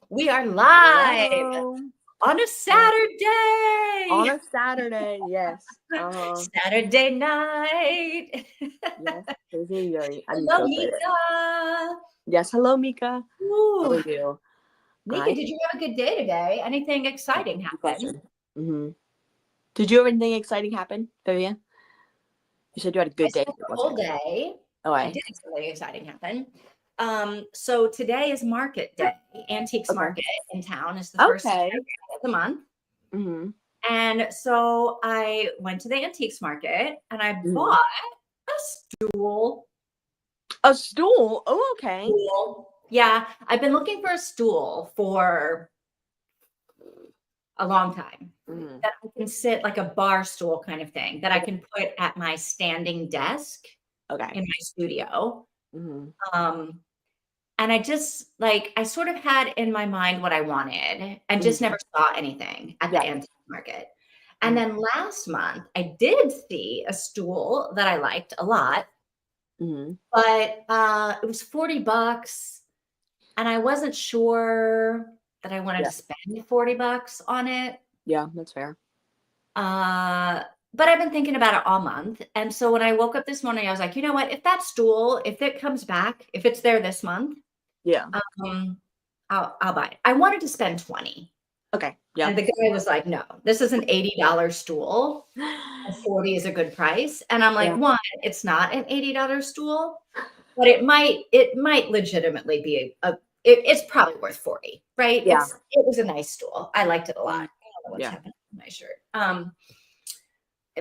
We are live Hello. on a Yeah. Saturday. On a Saturday, yes. Saturday night. Yes. I'm Hello, so excited. Mika. Yes. Hello, Mika. How Ooh. are you? Mika, I did you have a good day today? Anything exciting Good happen? question. Did you have anything exciting happen, Vivian? You said you had a I good day. spent It the whole wasn't. day. Oh, I I. did have something exciting happen. So today is market day, antiques Okay. market in town. It's the first Okay. Saturday of the month. Mm-hmm. And so I went to the antiques market and I Mm-hmm. bought a stool. A stool. Oh, okay. Stool. Yeah, I've been looking for a stool for a long time Mm-hmm. that I can sit like a bar stool kind of thing that I Okay. can put at my standing desk Okay. in my studio. Mm-hmm. Um, and I just like I sort of had in my mind what I wanted and just Mm-hmm. never saw anything at the Yeah. antique market. And Mm-hmm. then last month I did see a stool that I liked a lot, Mm-hmm. but it was $40 and I wasn't sure that I wanted Yeah. to spend $40 on it. Yeah. That's fair. Uh, but I've been thinking about it all month. And so when I woke up this morning, I was like, you know what? If that stool, if it comes back, if it's there this month, Yeah. um, I'll buy it. I wanted to spend 20. Okay. Yeah. And the guy was like, no, this is an $80 stool. And 40 is a good price. And I'm like, Yeah. one, it's not an $80 stool, but it might legitimately be it's probably worth 40, right? Yeah. It was a nice stool. I liked it a lot. I Mm, don't know what's yeah. happening with my shirt.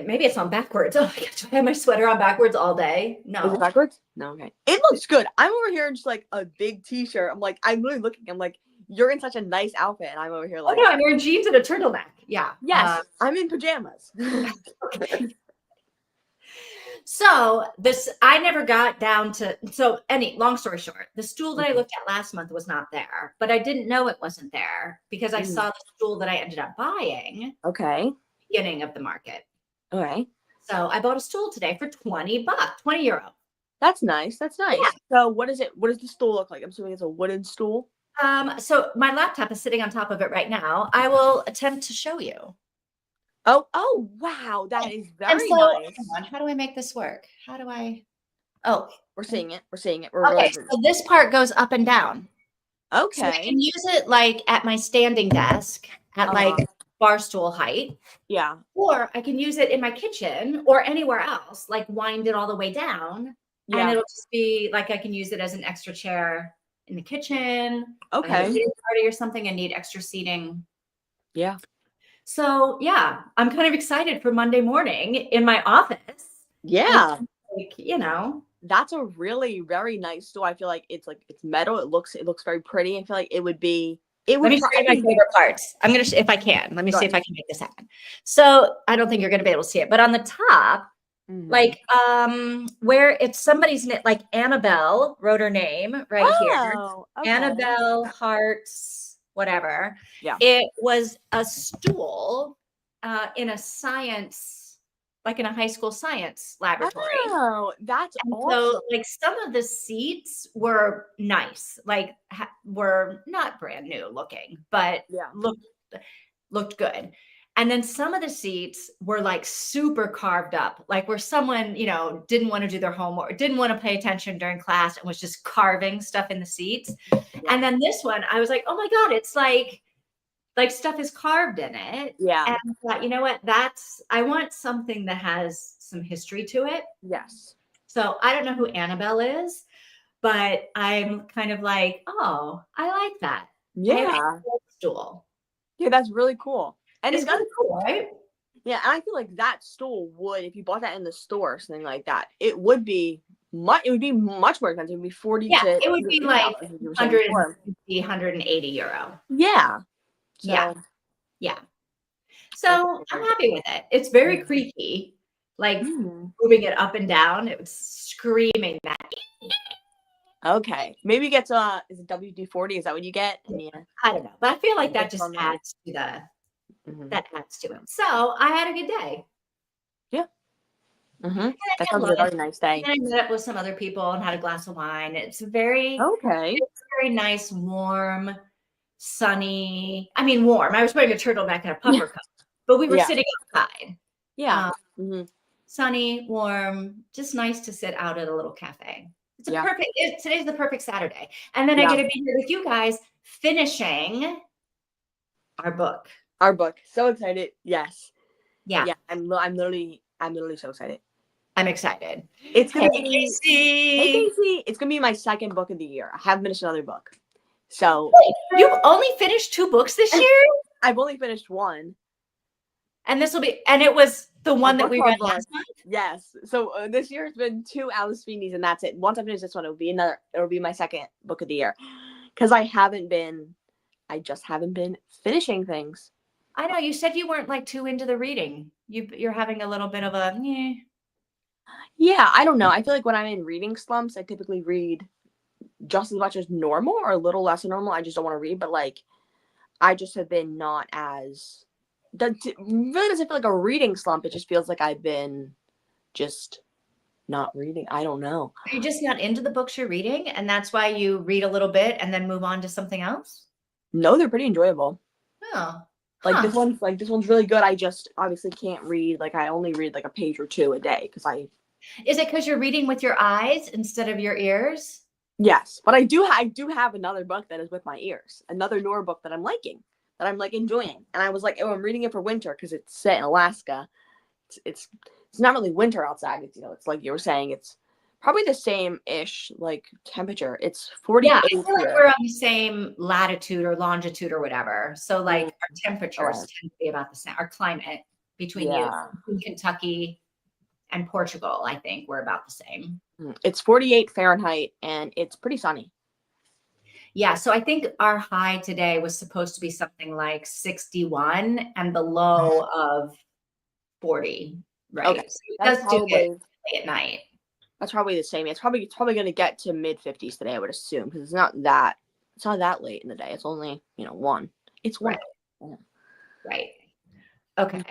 Maybe it's on backwards. Oh my god, do I have my sweater on backwards all day? Is it No. backwards? No, okay. It looks good. I'm over here in just like a big t-shirt. I'm like, I'm really looking. I'm like, you're in such a nice outfit, and I'm over here Oh like, no, I'm wearing jeans and a turtleneck. Yeah. yes, I'm in pajamas. Okay. So this I never got down to long story short, the stool that I Mhm, looked at last month was not there, but I didn't know it wasn't there because I mhm. saw the stool that I ended up buying Okay. beginning of the market. Okay. So I bought a stool today for 20 bucks, 20 euro. That's nice. That's Yeah. nice. So what is it? What does the stool look like? I'm assuming it's a wooden stool. So my laptop is sitting on top of it right now. I will attempt to show you. Oh, oh, wow. That is And very so, hang nice. on, how do I make this work? How do I? Oh, We're seeing it. We're seeing it. We're okay. really So this part goes up and down. So I okay. can use it like at my standing desk at like Uh-huh. bar stool height, Yeah. or I can use it in my kitchen or anywhere else, like wind it all the way down, and Yeah. it'll just be like I can use it as an extra chair in the kitchen. If I have a Okay. dinner party or something and need extra seating. Yeah. So yeah, I'm kind of excited for Monday morning in my office. I Yeah. can, like. That's a really very nice stool. I feel like it's metal. It looks very pretty. I feel like it Let would me show I you my think favorite parts. I'm gonna, if I can, let me go see ahead. if I can make this happen. So I don't think you're gonna be able to see it, but on the top, Mhm. like where it's somebody's like Annabelle wrote her name right here. Oh, okay. Annabelle Hearts, whatever. Yeah. It was a stool in a science, like in a high school science laboratory. Oh, that's And so, awesome. like, some of the seats were nice, like, were not brand new looking, but Yeah. looked good. And then some of the seats were like super carved up, like where someone, didn't want to do their homework, didn't want to pay attention during class and was just carving stuff in the seats. Yeah. And then this one, I was like, oh my God, it's like stuff is carved in it. Yeah. And I thought, you know what? I want something that has some history to it. Yes. So I don't know who Annabelle is, but I'm kind of like, oh, I like that. I have Yeah. a stool. Yeah, that's really cool. And It's it's kind of cool, right? yeah, and I feel like that stool would, if you bought that in the store or something like that, it would be much more expensive. It'd be 40 Yeah, to it would be like $80, as you were saying before. 150, 180 euro. Yeah. Yeah, So yeah. I think So they're I'm very happy good. with it. It's very Mhm. creaky, like Mhm. moving it up and down. It was screaming that. Okay. Maybe get is it WD-40? Is that what you get? And yeah, I don't know, but I feel like get that just from there. adds to the Hmm. that adds to it. So I had a good day. Yeah. Hmm. And I That had sounds like a lunch. very nice And day. then I met up with some other people and had a glass of wine. It's Okay. very nice, warm. sunny. I mean, warm. I was wearing a turtleneck and a puffer coat, but we were Yeah. sitting outside. Yeah. Sunny, warm, just nice to sit out at a little cafe. It's a Yeah. perfect, today's the perfect Saturday. And then I get to be here with you guys finishing our book. Our book. So excited. Yes. Yeah. Yeah. I'm literally so excited. I'm excited. It's gonna Hey, be Casey. Hey Casey. It's gonna be my second book of the year. I haven't finished another book. So you've only finished 2 books this year? I've only finished one. And this will be, and it was the one that we read last month? Yes. So this year has been 2 Alice Feeney's, and that's it. Once I finish this one, it'll be my second book of the year. Because I just haven't been finishing things. I know, you said you weren't like too into the reading. You're having a little bit of a, Yeah, I don't know. I feel like when I'm in reading slumps, I typically read just as much as normal or a little less than normal. I just don't want to read, but like, I just have been not as... really doesn't feel like a reading slump. It just feels like I've been just not reading. I don't know. Are you just not into the books you're reading, and that's why you read a little bit and then move on to something else? No, they're pretty enjoyable. Oh, like this one's really good. I just obviously can't read. Like I only read like a page or 2 a day because I. Is it because you're reading with your eyes instead of your ears? Yes, but I do have another book that is with my ears. Another Nora book that I'm liking, that I'm like enjoying, and I was like, oh, I'm reading it for winter because it's set in Alaska. It's not really winter outside. It's it's like you were saying. It's probably the same-ish like temperature. It's 48. Yeah, I feel like we're on the same latitude or longitude or whatever. So like our temperatures tend to be about the same. Our climate between Kentucky and Portugal, I think we're about the same. It's 48 Fahrenheit and it's pretty sunny. Yeah, so I think our high today was supposed to be something like 61 and the low of 40, right? Okay. So it does do it late at night. That's probably the same. It's probably going to get to mid 50s today, I would assume, because it's not that late in the day. It's only 1. It's 1. Right. Okay.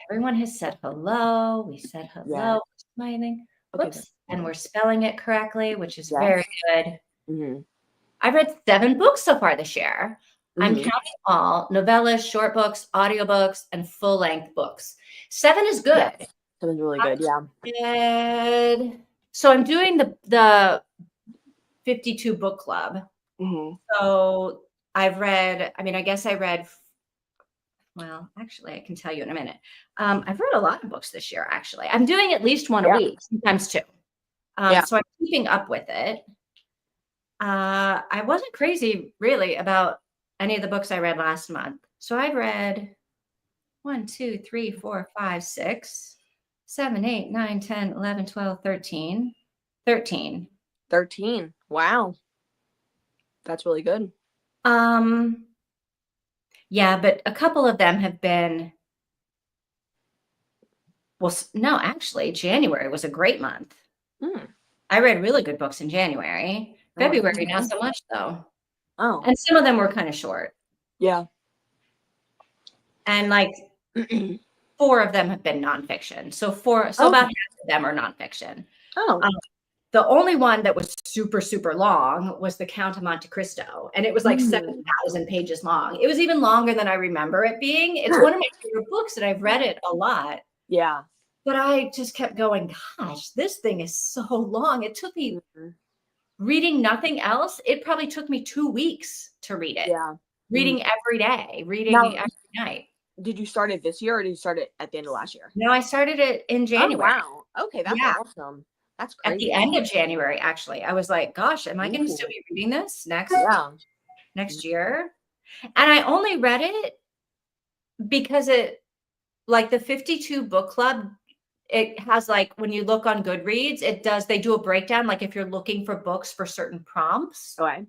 Everyone has said hello. We said hello. Yeah. Smiling. Whoops. And we're spelling it correctly, which is very good. Mm-hmm. I've read 7 books so far this year. Mm-hmm. I'm counting all novellas, short books, audiobooks, and full-length books. 7 is good. Yeah. 7 is really good. Yeah. So I'm doing the 52 book club. Mm-hmm. So I've read, I guess I read, well, actually, I can tell you in a minute. I've read a lot of books this year, actually. I'm doing at least 1 a week, sometimes 2. So I'm keeping up with it. I wasn't crazy, really, about any of the books I read last month. So I've read 1, 2, 3, 4, 5, 6, 7, 8, 9, 10, 11, 12, 13. 13. 13. Wow. That's really good. Yeah, but a couple of them have been, well, no, actually, January was a great month. I read really good books in January. February, not so much, though. Oh. And some of them were kind of short. Yeah. And like 4 of them have been nonfiction. So about half of them are nonfiction. Oh. The only one that was super, super long was The Count of Monte Cristo. And it was like 7,000 pages long. It was even longer than I remember it being. It's one of my favorite books and I've read it a lot. Yeah. But I just kept going, gosh, this thing is so long. It took me reading nothing else. It probably took me 2 weeks to read it. Yeah. Reading every day, reading every night. Did you start it this year or did you start it at the end of last year? No, I started it in January. Oh, wow. Okay, that's awesome. That's crazy. At the end of January, actually. I was like, gosh, am I going to still be reading this next year? And I only read it because it, like the 52 book club, it has like, when you look on Goodreads, they do a breakdown, like if you're looking for books for certain prompts. Okay.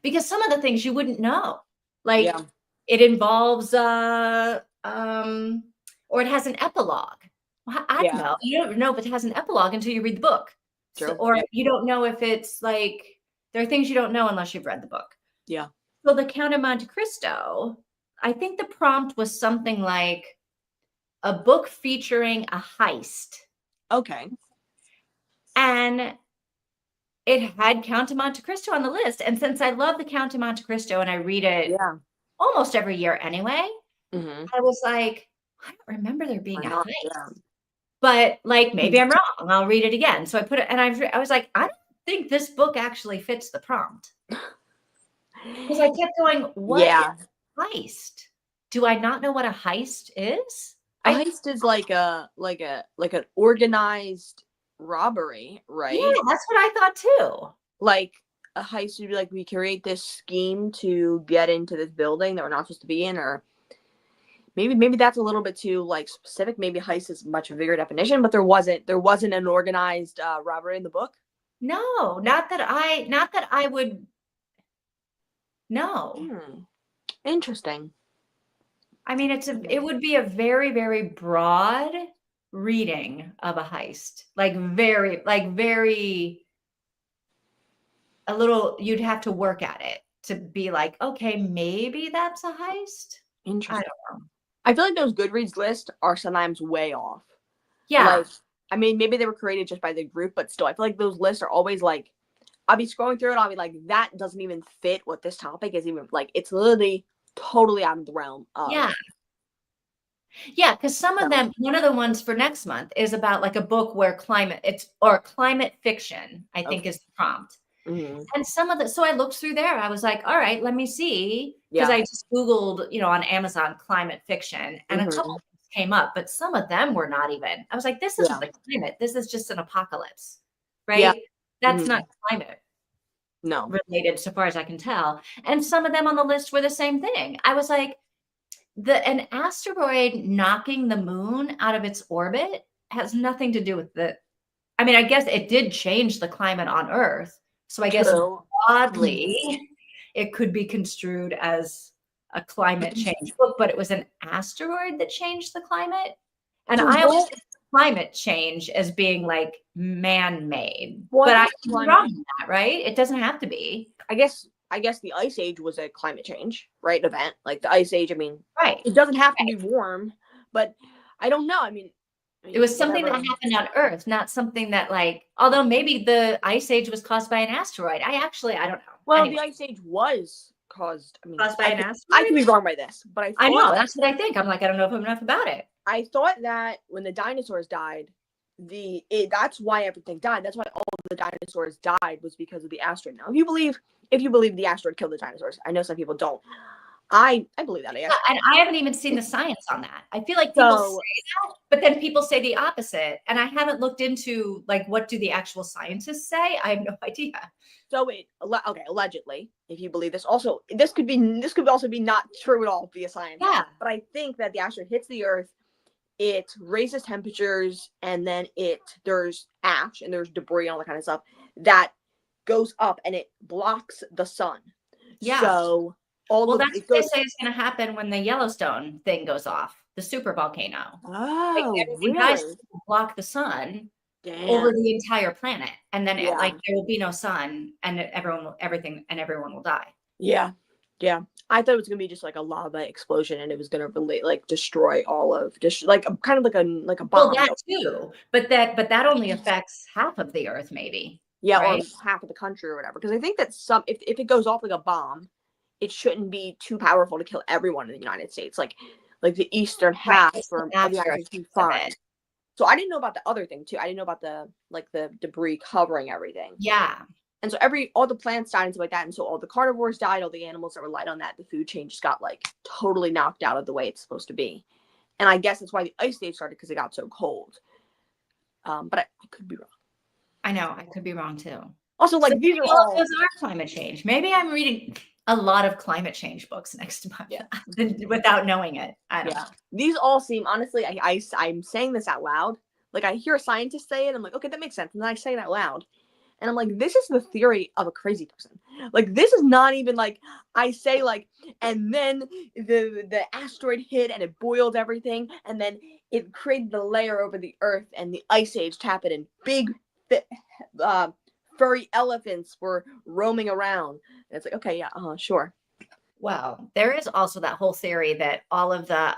Because some of the things you wouldn't know, like it involves, or it has an epilogue. Well, I don't know. You don't know if it has an epilogue until you read the book. So, or you don't know if it's like, there are things you don't know unless you've read the book. Yeah. So The Count of Monte Cristo, I think the prompt was something like a book featuring a heist. Okay. And it had Count of Monte Cristo on the list. And since I love the Count of Monte Cristo and I read it Yeah. almost every year anyway, Mm-hmm. I was like, I don't remember there being Why a not? heist. Yeah. But like, maybe I'm wrong. I'll read it again. So I put it, and I was like, I don't think this book actually fits the prompt. Because I kept going, what is Yeah. heist? Do I not know what a heist is? A heist is like an organized robbery, Yeah, right? that's what I thought too. Like a heist would be like we create this scheme to get into this building that we're not supposed to be in, or maybe that's a little bit too like specific. Maybe heist is much bigger definition, but there wasn't an organized robbery in the book. No, not that I would know. Interesting. I mean, it would be a very, very broad reading of a heist. Like very a little, you'd have to work at it to be like, okay, maybe that's a heist. I Interesting. don't know. I feel like those Goodreads lists are sometimes way off. Yeah. Like, I mean, maybe they were created just by the group, but still, I feel like those lists are always like, I'll be scrolling through it, I'll be like, that doesn't even fit what this topic is even like. It's literally totally out of the realm of. Yeah. Yeah, because some of So, them, one of the ones for next month is about like a book where climate fiction, I think okay. is the prompt. Mm-hmm. And so I looked through there. I was like, all right, let me see. Because Yeah. I just Googled, on Amazon climate fiction and a couple Mm-hmm. of things came up, but some of them were not even. I was like, this isn't Yeah. the climate. This is just an apocalypse, Yeah. right? That's Mm-hmm. not climate No. related so far as I can tell. And some of them on the list were the same thing. I was like, an asteroid knocking the moon out of its orbit has nothing to do with I mean, I guess it did change the climate on Earth. So I guess True. broadly, it could be construed as a climate change book, but it was an asteroid that changed the climate. And So I always what? think climate change as being like man-made, Well, but I I think could be climate. wrong on that, right? It doesn't have to be. I guess the ice age was a climate change, right? Event like the ice age. I mean, Right. it doesn't have to be warm, but I don't know. I mean, It was something that whatever. happened on Earth, not something that although maybe the ice age was caused by an asteroid. I don't know. Well, Anyway, the ice age was caused. I mean, caused by an I could asteroid? be wrong by this, but I I thought know, that's what I think. I'm like, I don't know if I'm enough about it. that when the dinosaurs died, that's why everything died. That's why all of the dinosaurs died was because of the asteroid. Now, if you believe the asteroid killed the dinosaurs, I know some people don't. I believe that. I guess. Yeah, and I haven't even seen the science on that. I feel like people say So that, but then people say the opposite. And I haven't looked into what do the actual scientists say? I have no idea. okay, allegedly, if you believe this, also this could also be not true at all via science. Yeah. But I think that the asteroid hits the Earth, it raises temperatures, and then there's ash and there's debris and all that kind of stuff that goes up and it blocks the sun. Yeah. So Well, that's what they say is going to happen when the Yellowstone thing goes off, the super volcano. Oh, Everything dies really? to block the sun over Damn. the entire planet, and then Yeah. there will be no sun, and everyone will die. Yeah. Yeah. I thought it was gonna be just like a lava explosion, and it was gonna destroy all of just like kind of like a Well, bomb. that too, but that only affects half of the Earth, maybe. Yeah, right? or half of the country or whatever. Because I think that if it goes off like a bomb, it shouldn't be too powerful to kill everyone in the United States. Like the eastern half Right, of the after United States is fine. So I didn't know about the other thing too. I didn't know about the debris covering everything. Yeah. And so all the plants died and stuff like that. And so all the carnivores died, all the animals that relied on that, the food chain just got totally knocked out of the way it's supposed to be. And I guess that's why the ice age started, because it got so cold. But I could be wrong. I know, I could be wrong too. Also, these are all those are climate change. Maybe I'm reading a lot of climate change books next month without knowing it. I don't know. These all seem, honestly, I'm saying this out loud. I hear a scientist say it, I'm like, okay, that makes sense. And then I say it out loud. And I'm like, this is the theory of a crazy person. This is not even I say and then the asteroid hit and it boiled everything. And then it created the layer over the Earth and the ice age happened and big furry elephants were roaming around. And it's like, okay, yeah, sure. Wow. There is also that whole theory that all of the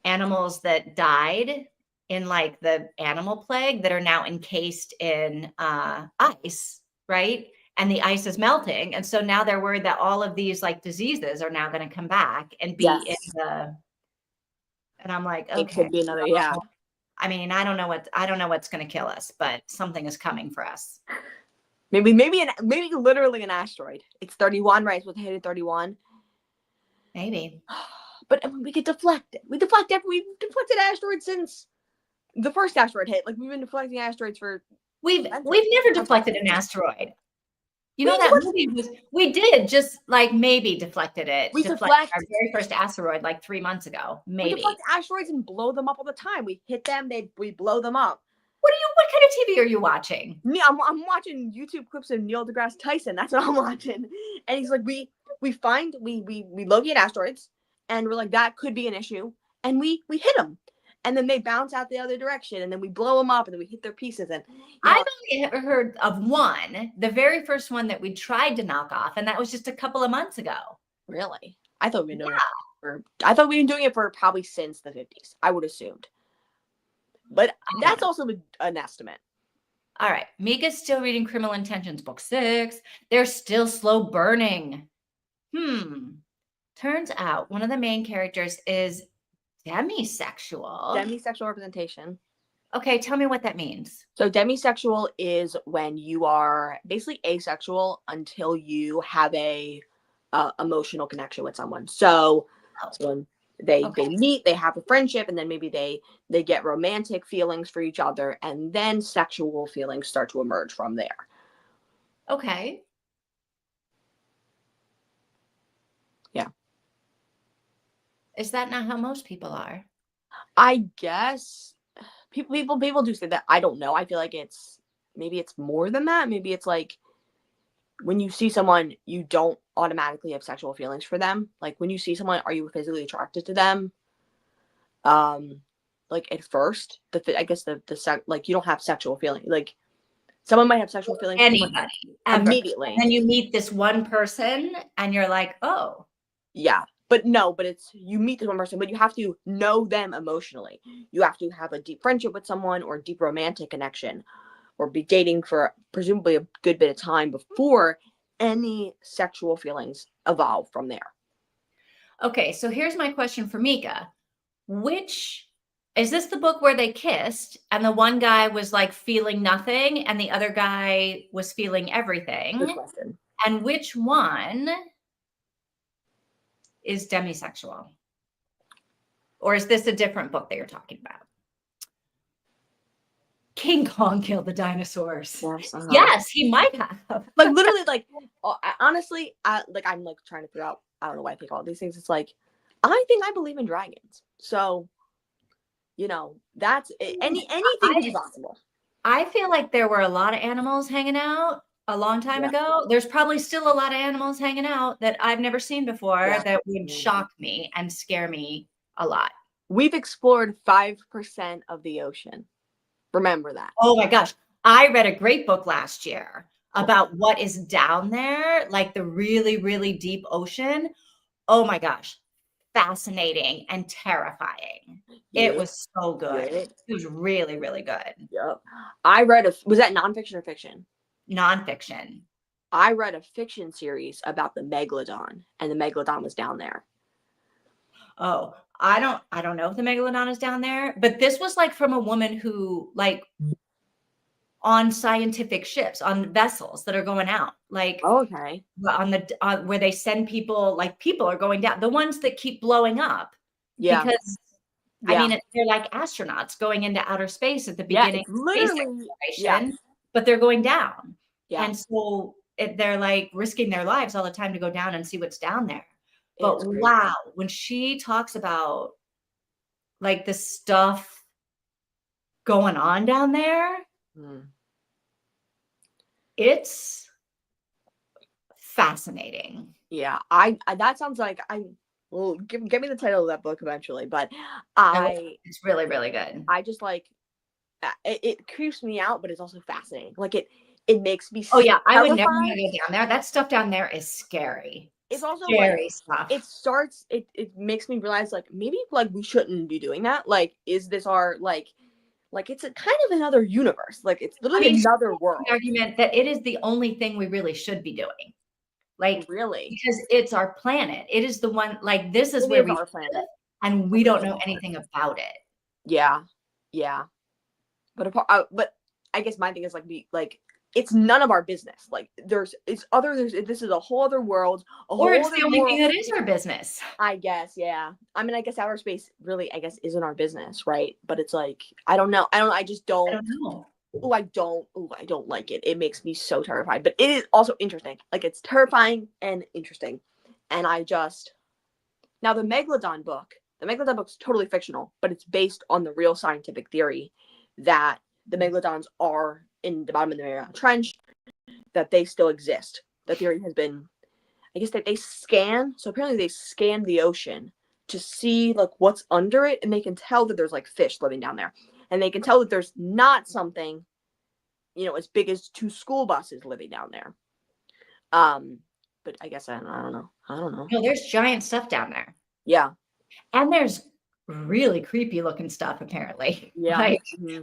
animals that died in like the animal plague that are now encased in ice, right? And the ice is melting. And so now they're worried that all of these like diseases are now going to come back and be in Yes. the, and I'm like, It okay. could be another, yeah. I mean, I don't know what's going to kill us, but something is coming for us. Maybe literally an asteroid. It's 31, right? It's what they hit at 31. Maybe. But I mean, we could deflect it. We've deflected asteroids since the first asteroid hit. Like, we've been deflecting asteroids for. We've never deflected an asteroid. You know, that movie we did just like maybe deflected it. We deflect our very first asteroid like 3 months ago. Maybe. We deflect asteroids and blow them up all the time. We hit them, we blow them up. What kind of TV are you watching? Me, I'm watching YouTube clips of Neil deGrasse Tyson. That's what I'm watching. And he's like, we locate asteroids, and we're like, that could be an issue, and we hit them, and then they bounce out the other direction, and then we blow them up, and then we hit their pieces. And I've only ever heard of one, the very first one that we tried to knock off, and that was just a couple of months ago. Really? I thought we'd been doing it for probably since the 50s. I would assumed, but that's also an estimate. All right, Mika's still reading Criminal Intentions, book 6. They're still slow burning. Turns out one of the main characters is demisexual. Demisexual representation. Okay, tell me what that means. So demisexual is when you are basically asexual until you have a emotional connection with someone. So when they meet, they have a friendship, and then maybe they get romantic feelings for each other, and then sexual feelings start to emerge from there. Okay. Yeah. Is that not how most people are? I guess people do say that. I don't know. I feel like maybe it's more than that. Maybe it's like when you see someone, you don't automatically have sexual feelings for them. Like when you see someone, are you physically attracted to them? Like at first, I guess like you don't have sexual feelings. Like someone might have sexual feelings anybody immediately. And you meet this one person, and you're like, oh, yeah. But it's you meet this one person, but you have to know them emotionally. You have to have a deep friendship with someone or a deep romantic connection, or be dating for presumably a good bit of time before any sexual feelings evolve from there. Okay, so here's my question for Mika. Is this the book where they kissed and the one guy was like feeling nothing and the other guy was feeling everything? Good question. And which one is demisexual? Or is this a different book that you're talking about? King Kong killed the dinosaurs. Yes, yes, he might have. Like literally, like honestly, I'm like trying to figure out. I don't know why I think all these things. It's like I think I believe in dragons, so that's anything is possible. I feel like there were a lot of animals hanging out a long time ago. There's probably still a lot of animals hanging out that I've never seen before that would shock me and scare me a lot. We've explored 5% of the ocean. Remember that. Oh my gosh. I read a great book last year about what is down there, like the really, really deep ocean. Oh my gosh. Fascinating and terrifying. It was so good. It was really, really good. Yep. I read was that nonfiction or fiction? Nonfiction. I read a fiction series about the megalodon, and the megalodon was down there. Oh, I don't know if the megalodon is down there, but this was like from a woman who like on scientific ships, on vessels that are going out, like okay, on where they send people, like people are going down, the ones that keep blowing up. Yeah, because I mean, they're like astronauts going into outer space at the beginning of space exploration, but they're going down, and so they're like risking their lives all the time to go down and see what's down there. But wow, when she talks about like the stuff going on down there, it's fascinating. Yeah, I that sounds like well, give me the title of that book eventually, but it's really, really good. I just like it creeps me out, but it's also fascinating. Like it makes me. Oh yeah, I would never want to go down there. That stuff down there is scary. It's also scary stuff. It makes me realize like maybe like we shouldn't be doing that. Like, is this our like Like it's a kind of another universe. Like it's I literally mean, another the world. argument that it is the only thing we really should be doing. Like, Really, because it's our planet. It is the one, like, this is it where is we our live, planet. and we don't know anything about it. Yeah, yeah. But I guess my thing is like it's none of our business. Like this is a whole other world, a Or whole it's other the only thing world. that is our business. I guess, yeah. I mean, I guess outer space really, I guess, isn't our business, right? But it's like I don't know. I just I don't. don't know. I don't like it. It makes me so terrified. But it is also interesting. Like it's terrifying and interesting. And now the Megalodon book. The Megalodon book is totally fictional, but it's based on the real scientific theory that the Megalodons are in the bottom of the Mariana Trench, that they still exist. The theory has been, I guess, that they scan. So apparently they scanned the ocean to see like what's under it, and they can tell that there's like fish living down there, and they can tell that there's not something, as big as 2 school buses living down there. But I guess I don't know. I don't know. No, there's giant stuff down there. Yeah. And there's really creepy looking stuff, apparently. Yeah.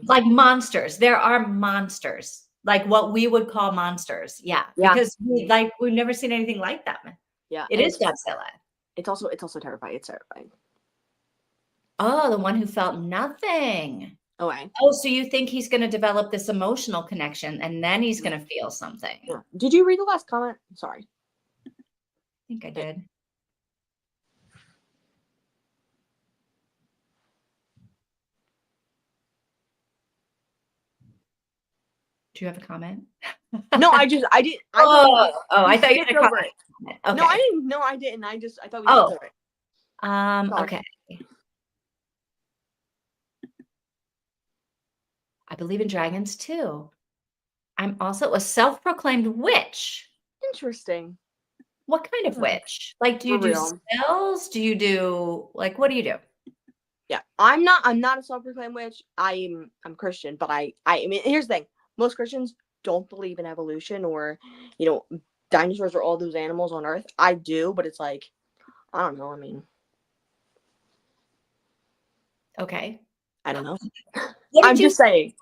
Like monsters. There are monsters. Like what we would call monsters. Yeah. Yeah. Because we've never seen anything like them. Yeah. It is Godzilla. It's also terrifying. It's terrifying. Oh, the one who felt nothing. Okay. Oh, so you think he's going to develop this emotional connection and then he's going to feel something? Yeah. Did you read the last comment? Sorry. I think I did. Do you have a comment? No, I didn't. I thought you had a comment. Okay. No, I didn't. No, I didn't. I thought we Oh. Sorry. Okay. I believe in dragons too. I'm also a self-proclaimed witch. Interesting. What kind of witch? Like, do you do spells? Do you do what do you do? Yeah, I'm not a self-proclaimed witch. I'm Christian, but I mean, here's the thing: most Christians don't believe in evolution or, dinosaurs or all those animals on Earth. I do, but it's like, I don't know. I mean, okay, I don't know. I'm just saying.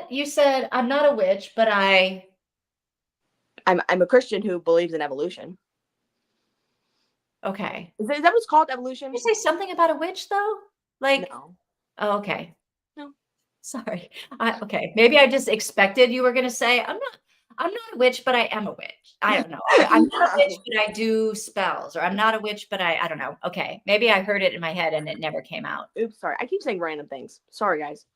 You said I'm not a witch, but I'm a Christian who believes in evolution. Okay. Is that what's called, evolution? Did you say something about a witch though? No. Oh, okay. No. Sorry. Okay. Maybe I just expected you were going to say, I'm not a witch, but I am a witch. I don't know. I'm not a witch, but I do spells, or I'm not a witch, but I don't know. Okay. Maybe I heard it in my head and it never came out. Oops, sorry. I keep saying random things. Sorry, guys.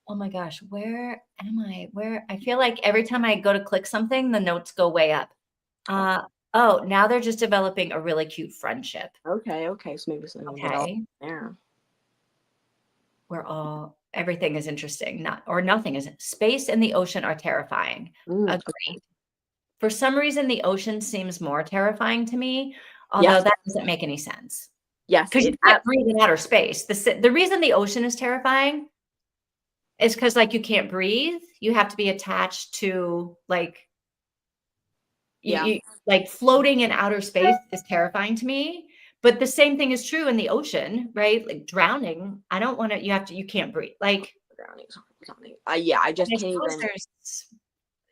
Oh my gosh. Where am I? I feel like every time I go to click something, the notes go way up. Now they're just developing a really cute friendship. Okay. So maybe something there. Everything is interesting. Nothing is. Space and the ocean are terrifying. Agreed. For some reason, the ocean seems more terrifying to me, although that doesn't make any sense. Yes. Because you can't breathe in outer space. The reason the ocean is terrifying is because you can't breathe. You have to be attached to floating in outer space is terrifying to me. But the same thing is true in the ocean, right? Like drowning. I don't want to. You can't breathe. Drowning. I just can't even.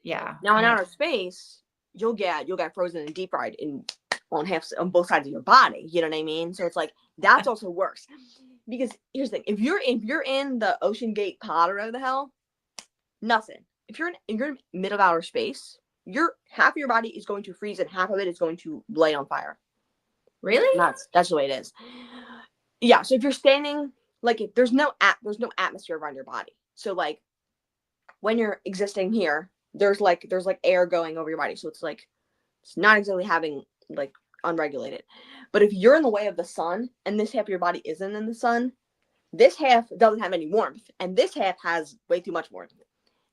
Yeah. Now in outer space, you'll get frozen and deep fried on both sides of your body. You know what I mean? So it's like that's also worse. Because here's the thing: if you're in the Ocean Gate pod or whatever the hell, nothing. If you're in middle of outer space, half of your body is going to freeze and half of it is going to light on fire. Really? That's the way it is. Yeah. So if you're standing, if there's no atmosphere around your body. So when you're existing here, there's air going over your body. So it's not exactly having unregulated. But if you're in the way of the sun and this half of your body isn't in the sun, this half doesn't have any warmth, and this half has way too much warmth.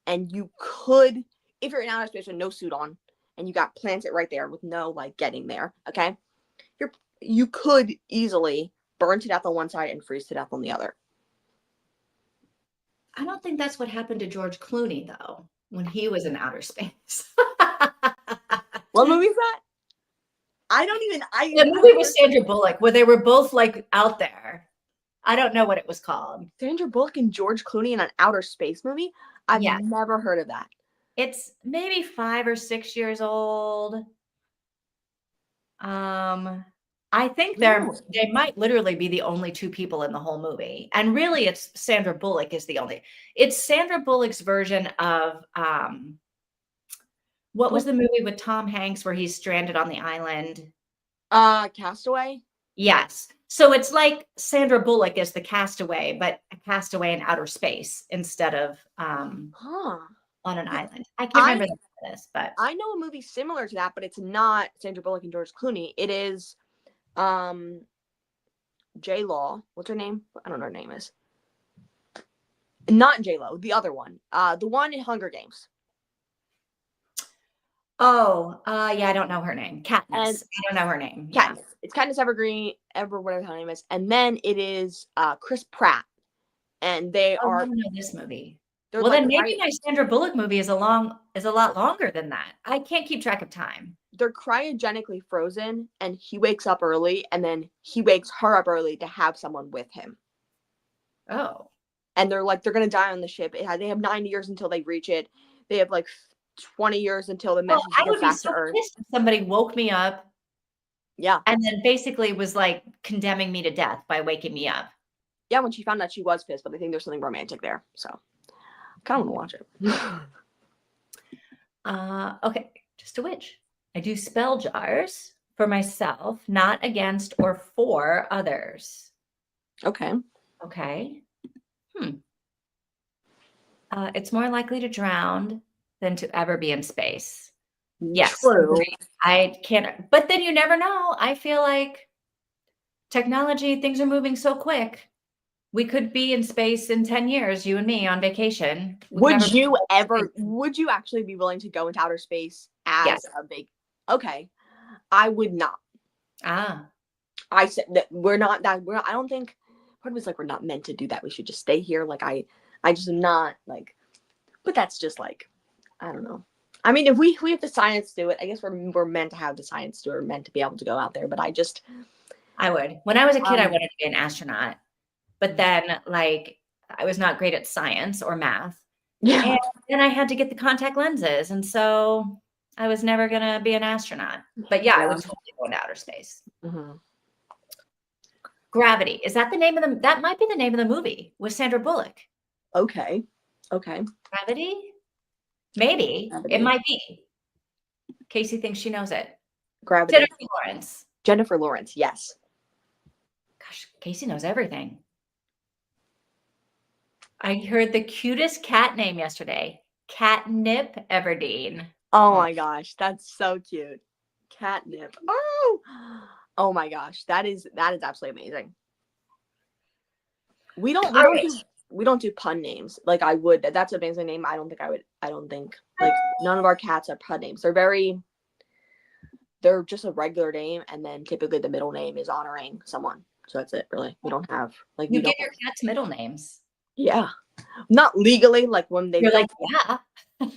And you could, if you're in outer space with no suit on, and you got planted right there with no getting there, okay, you could easily burn to death on one side and freeze to death on the other. I don't think that's what happened to George Clooney though, when he was in outer space. What movie is that? The movie with Sandra Bullock, where they were both out there. I don't know what it was called. Sandra Bullock and George Clooney in an outer space movie? I've Yes. never heard of that. It's maybe 5 or 6 years old. I think they might literally be the only 2 people in the whole movie. And really it's Sandra Bullock is the only. It's Sandra Bullock's version of what was the movie with Tom Hanks where he's stranded on the island? Castaway? Yes. So it's like Sandra Bullock is the castaway, but a castaway in outer space instead of on an island. I can't remember this, but I know a movie similar to that, but it's not Sandra Bullock and George Clooney. It is J-Law. What's her name? I don't know what her name is. Not J-Lo, the other one. The one in Hunger Games. yeah, I don't know her name. Katniss. I don't know her name. Katniss. Yeah. It's Katniss whatever her name is. And then it is Chris Pratt. And they are. I don't know this movie. Well, then maybe my Sandra Bullock movie is a lot longer than that. I can't keep track of time. They're cryogenically frozen, and he wakes up early, and then he wakes her up early to have someone with him. Oh. And they're going to die on the ship. They have 9 years until they reach it. They have 20 years until the message gets back to Earth. Pissed if somebody woke me up. Yeah. And then basically was condemning me to death by waking me up. Yeah, when she found out she was pissed, but I think there's something romantic there. So I kind of want to watch it. Okay. Just a witch. I do spell jars for myself, not against or for others. Okay. Okay. It's more likely to drown than to ever be in space. Yes. True. I can't, but then you never know. I feel like technology, things are moving so quick. We could be in space in 10 years, you and me on vacation. Would you actually be willing to go into outer space as a big? Okay. I would not. I said that we're not, I don't think, part of it's we're not meant to do that. We should just stay here. I just am not but that's just I don't know. I mean, if we have the science to do it, I guess we're meant to have the science to, or meant to be able to go out there. But I would. When I was a kid, I wanted to be an astronaut, but then I was not great at science or math. Yeah. And then I had to get the contact lenses. And so I was never going to be an astronaut, but I was totally going to outer space. Mm-hmm. Gravity. Is that the name of that might be the name of the movie with Sandra Bullock. Okay. Gravity? Maybe. Gravity. It might be. Casey thinks she knows it. Gravity. Jennifer Lawrence. Yes. Gosh, Casey knows everything. I heard the cutest cat name yesterday. Catnip Everdeen. Oh my gosh, that's so cute. Catnip. Oh my gosh, that is absolutely amazing. We don't do pun names. I would. That's a amazing name. I don't think none of our cats are pun names. They're just a regular name, and then typically the middle name is honoring someone. So that's it, really. We don't have you give your cats middle names. Yeah. Not legally, when they You're yeah.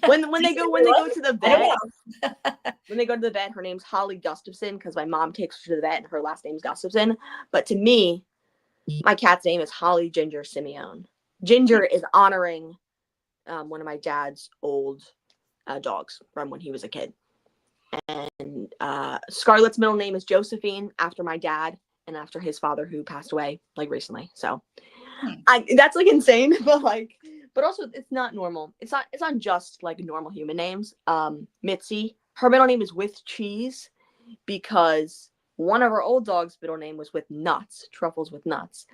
when they go to the vet. When they go to the vet, her name's Holly Gustafson because my mom takes her to the vet and her last name's Gustafson. But to me, my cat's name is Holly Ginger Simeone. Ginger is honoring one of my dad's old dogs from when he was a kid. And Scarlett's middle name is Josephine, after my dad and after his father who passed away recently. So that's insane, but also it's not normal. It's not just normal human names. Mitzi, her middle name is with cheese because one of our old dogs' middle name was with nuts, truffles with nuts.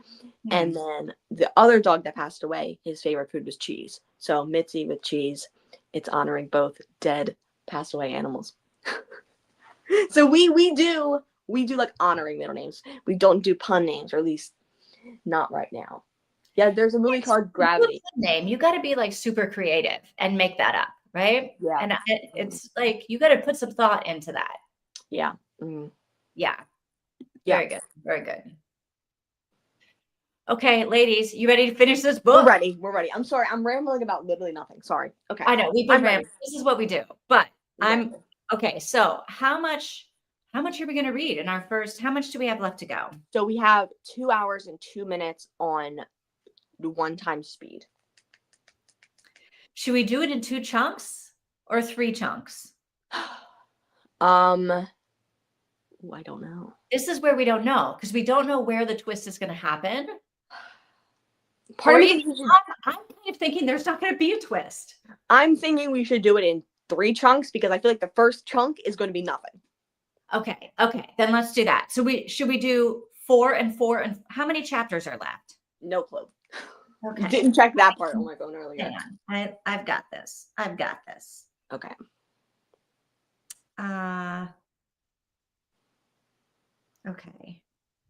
And then the other dog that passed away, his favorite food was cheese. So Mitzi with cheese, it's honoring both dead, passed away animals. So we do honoring middle names. We don't do pun names, or at least not right now. Yeah, there's a movie called Gravity. Name. You got to be super creative and make that up, right? Yeah. And it's you got to put some thought into that. Yeah. Mm-hmm. Yeah. Very good. Very good. Okay, ladies, you ready to finish this book? We're ready. I'm sorry. I'm rambling about literally nothing. Sorry. Okay. I know we've been rambling. This is what we do. But okay. So how much How much are we going to read in our first? How much do we have left to go? So we have 2 hours and 2 minutes on the 1 times speed. Should we do it in 2 chunks or 3 chunks? I don't know. This is where we don't know because we don't know where the twist is going to happen. Part Or of me even, thinks I'm kind of thinking there's not going to be a twist. I'm thinking we should do it in 3 chunks because I feel like the first chunk is going to be nothing. Okay. Then let's do that. So should we do 4 and 4 and how many chapters are left? No clue. Okay. Didn't check that part on my phone earlier. Hang on. I've got this. Okay. Okay.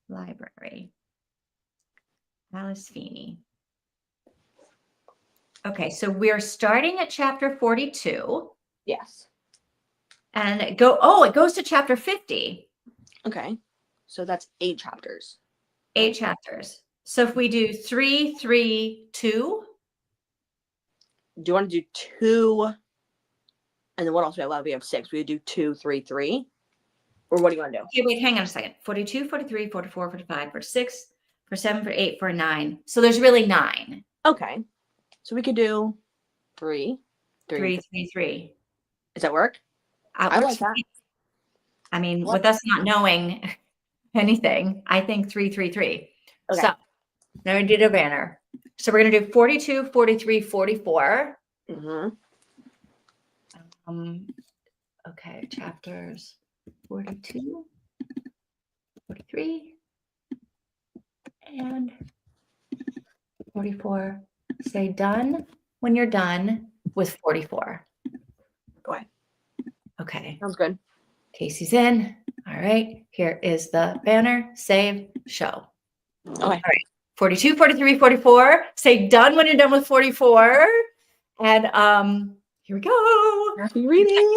Library. Alice Feeney. Okay, so we're starting at chapter 42. Yes. And it goes to chapter 50. Okay. So that's 8 chapters. 8 chapters. So if we do 3, 3, 2. Do you want to do 2? And then what else do we have left? We have 6. We do 2, 3, 3. Or what do you want to do? Okay, wait, hang on a second. 42, 43, 44, 45, 46, 47, 48, 49. So there's really 9. Okay. So we could do 3, 3, 3, 3. Does that work? I like that. I mean, with us not knowing anything, I think 3, 3, 3. Okay. So now we did a banner. So we're going to do 42, 43, 44. Mm-hmm. Okay, chapters 42, 43, and 44. Say done when you're done with 44. Go ahead. Okay. Sounds good. Casey's in. All right. Here is the banner. Save. Show. Okay. All right. 42, 43, 44. Say done when you're done with 44. And here we go. Happy reading.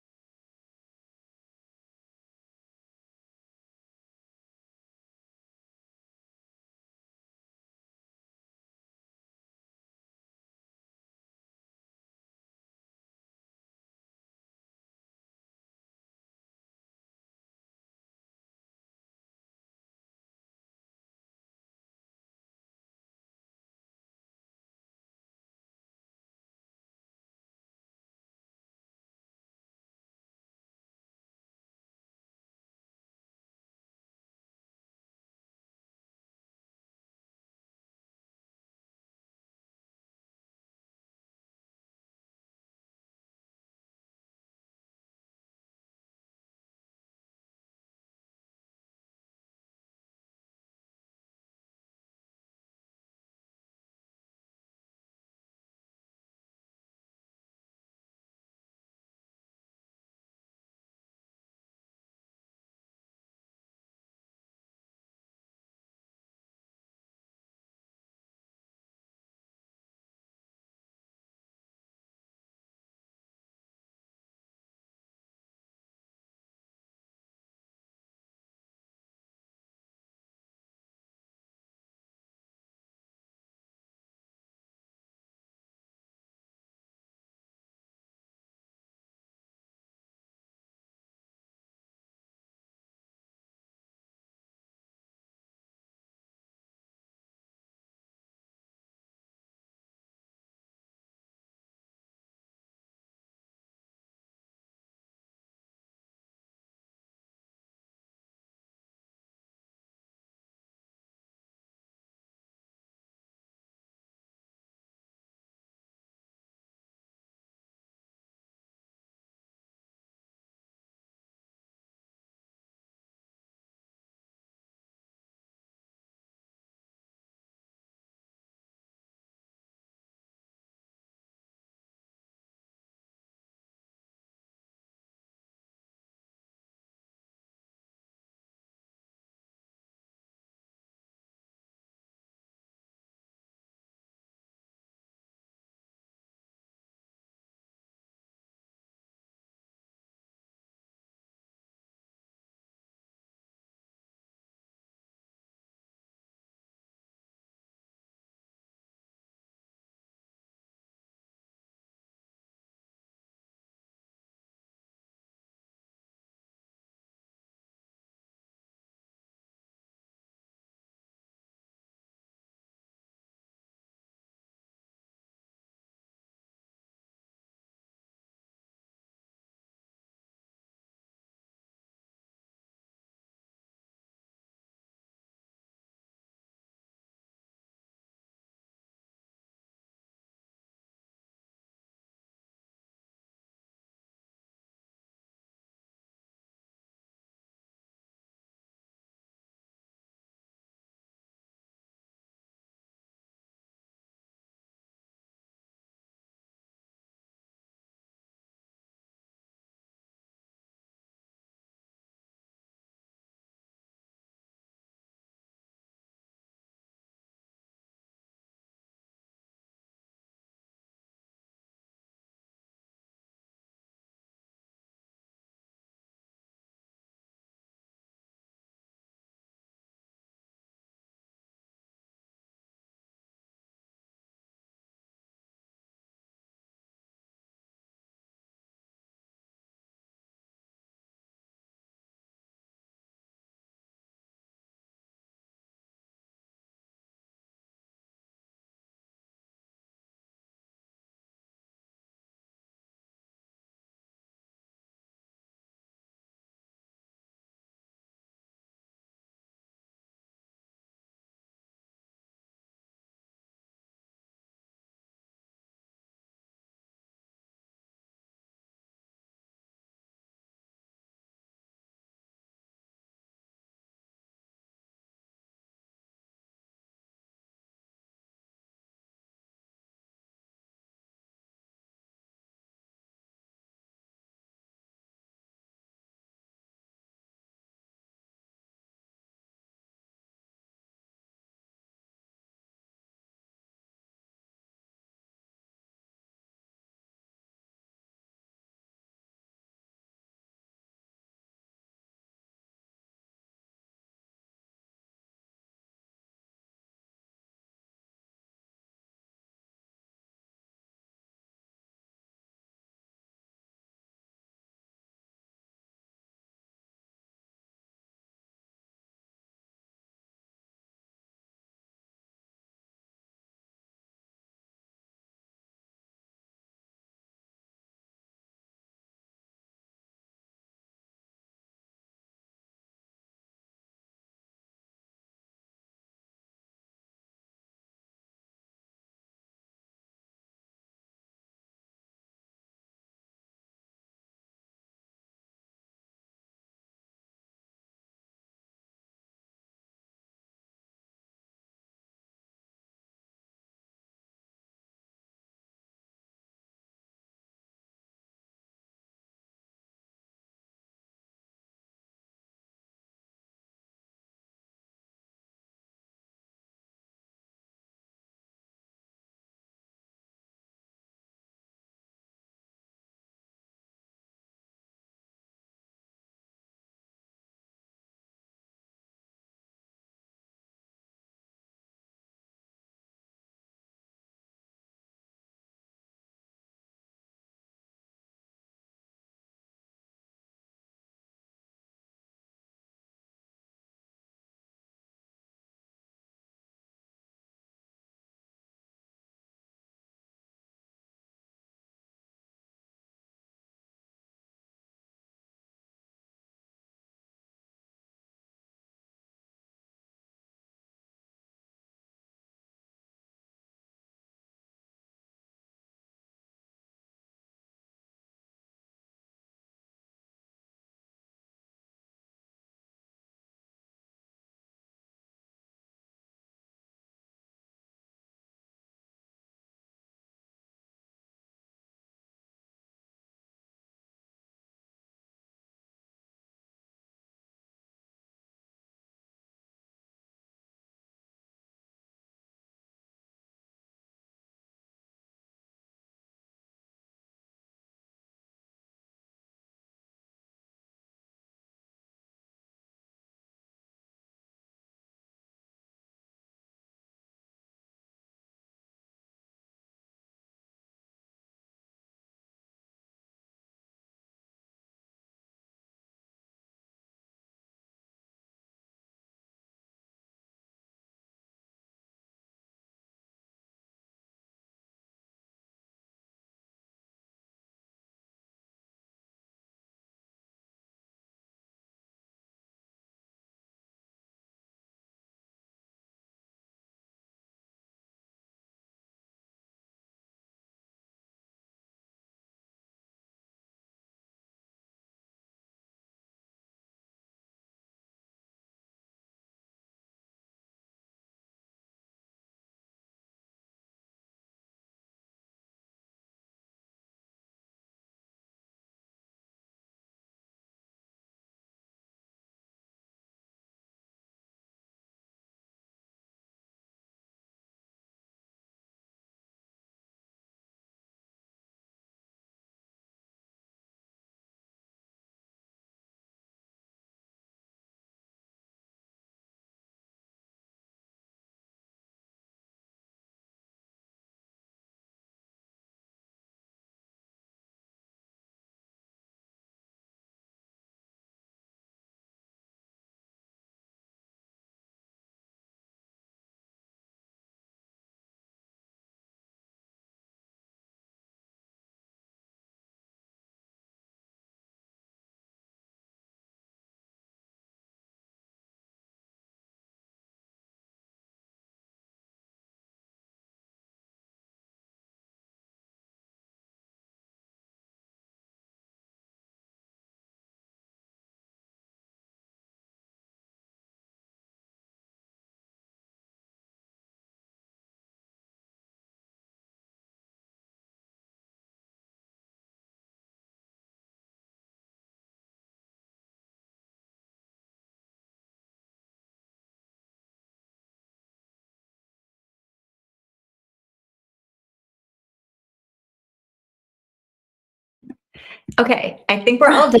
Okay, I think we're all done.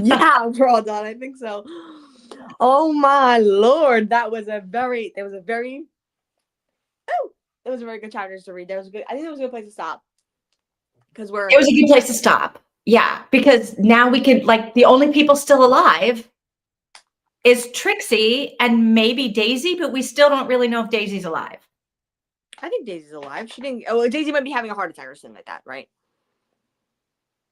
Yeah, we're all done. I think so. Oh my Lord, that was a very good chapters to read. I think that was a good place to stop. Because It was a good place to stop. Yeah, because now we could, like, the only people still alive is Trixie and maybe Daisy, but we still don't really know if Daisy's alive. I think Daisy's alive. She didn't. Oh, Daisy might be having a heart attack or something like that, right?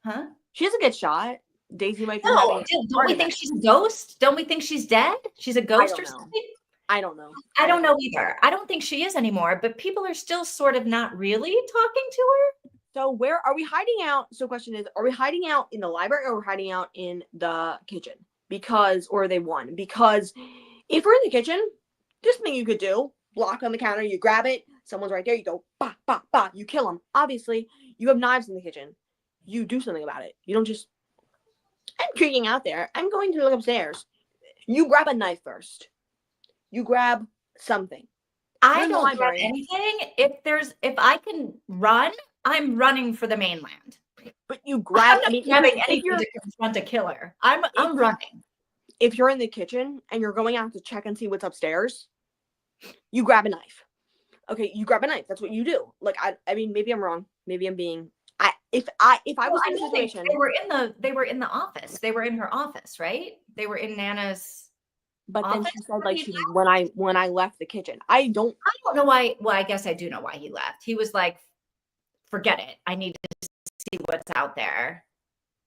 Huh? She doesn't get shot. Daisy might be No, having. don't we think she's a ghost? Don't we think she's dead? She's a ghost or something? I don't know. I don't know either. I don't think she is anymore, but people are still sort of not really talking to her. So where are we hiding out? So question is, are we hiding out in the library or are we hiding out in the kitchen? Or are they one? Because if we're in the kitchen, there's something you could do. Block on the counter, you grab it, someone's right there, you go, bah, bah, bah, you kill them. Obviously, you have knives in the kitchen. You do something about it. You don't just, I'm creaking out there. I'm going to look upstairs. You grab a knife first. You grab something. I don't grab anything. If I can run, I'm running for the mainland. But you grab. I'm not grabbing anything to confront a killer. I'm running. If you're in the kitchen and you're going out to check and see what's upstairs, you grab a knife. Okay, you grab a knife. That's what you do. Like I mean, maybe I'm wrong. Maybe I'm being. If I was in the situation, they were in the office. They were in her office, right? They were in Nana's. But then she said, like, when I left the kitchen, I don't know why. Well, I guess I do know why he left. He was like, forget it. I need to see what's out there.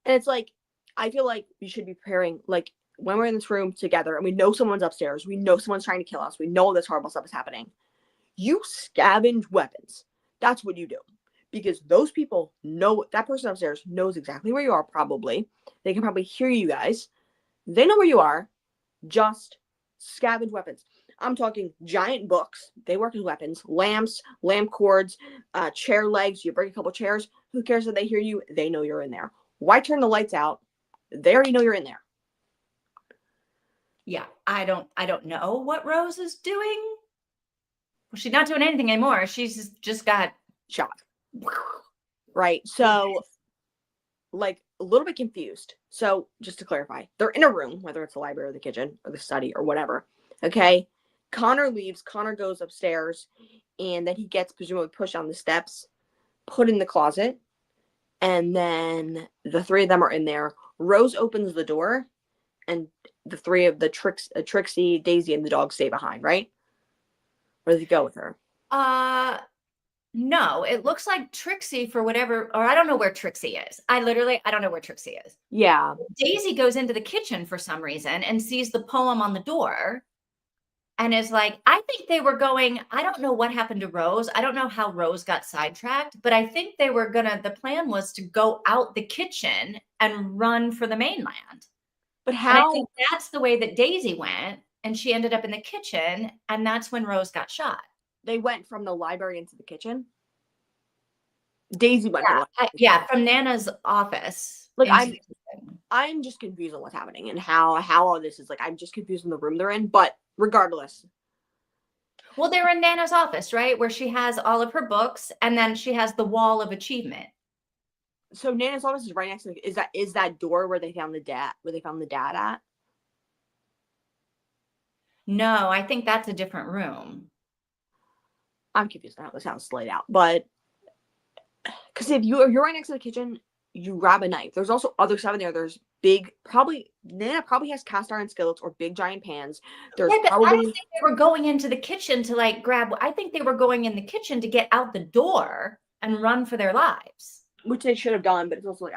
And it's like, I feel like we should be preparing, like, when we're in this room together and we know someone's upstairs, we know someone's trying to kill us, we know this horrible stuff is happening. You scavenge weapons. That's what you do. Because those people know, that person upstairs knows exactly where you are, probably. They can probably hear you guys. They know where you are. Just scavenge weapons. I'm talking giant books. They work as weapons. Lamps, lamp cords, chair legs. You break a couple chairs. Who cares if they hear you? They know you're in there. Why turn the lights out? They already know you're in there. Yeah, I don't know what Rose is doing. Well, she's not doing anything anymore. She's just got shot. Right. So, like, a little bit confused. So, just to clarify, they're in a room, whether it's the library or the kitchen or the study or whatever. Okay. Connor leaves. Connor goes upstairs, and then he gets presumably pushed down the steps, put in the closet, and then the three of them are in there. Rose opens the door, and the three of the Trixie, Daisy, and the dog stay behind, right? Where does he go with her? No, it looks like Trixie, for whatever, or I don't know where Trixie is. I don't know where Trixie is. Yeah. Daisy goes into the kitchen for some reason and sees the poem on the door and is like, I think they were going, I don't know what happened to Rose. I don't know how Rose got sidetracked, but I think they were the plan was to go out the kitchen and run for the mainland. But how? And I think that's the way that Daisy went, and she ended up in the kitchen, and that's when Rose got shot. They went from the library into the kitchen. Daisy went. From Nana's office. Like I'm just confused on what's happening and how all this is. Like, I'm just confused in the room they're in. But regardless, well, they're in Nana's office, right, where she has all of her books, and then she has the wall of achievement. So Nana's office is right next to. Is that door where they found the dad? Where they found the dad at? No, I think that's a different room. I'm confused on how this sounds laid out, but because if you're right next to the kitchen, you grab a knife. There's also other stuff in there. There's Nana probably has cast iron skillets or big giant pans. There's probably. I don't think they were going into the kitchen to like grab. I think they were going in the kitchen to get out the door and run for their lives, which they should have done. But it's also like,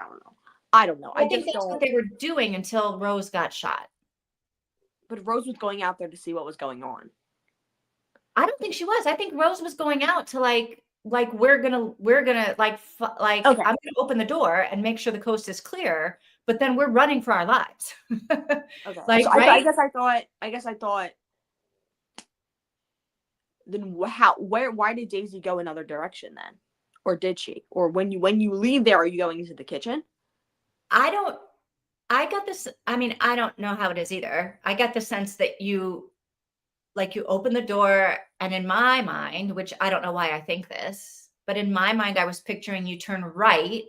I don't know. I think that's what they were doing until Rose got shot. But Rose was going out there to see what was going on. I don't think she was. I think Rose was going out to like we're gonna okay. I'm gonna open the door and make sure the coast is clear, but then we're running for our lives. Okay. Right? I guess I thought. Then why did Daisy go another direction then, or did she? Or when you leave there, are you going into the kitchen? I got this. I mean, I don't know how it is either. I got the sense that you open the door, and in my mind, which I don't know why I think this, but in my mind, I was picturing you turn right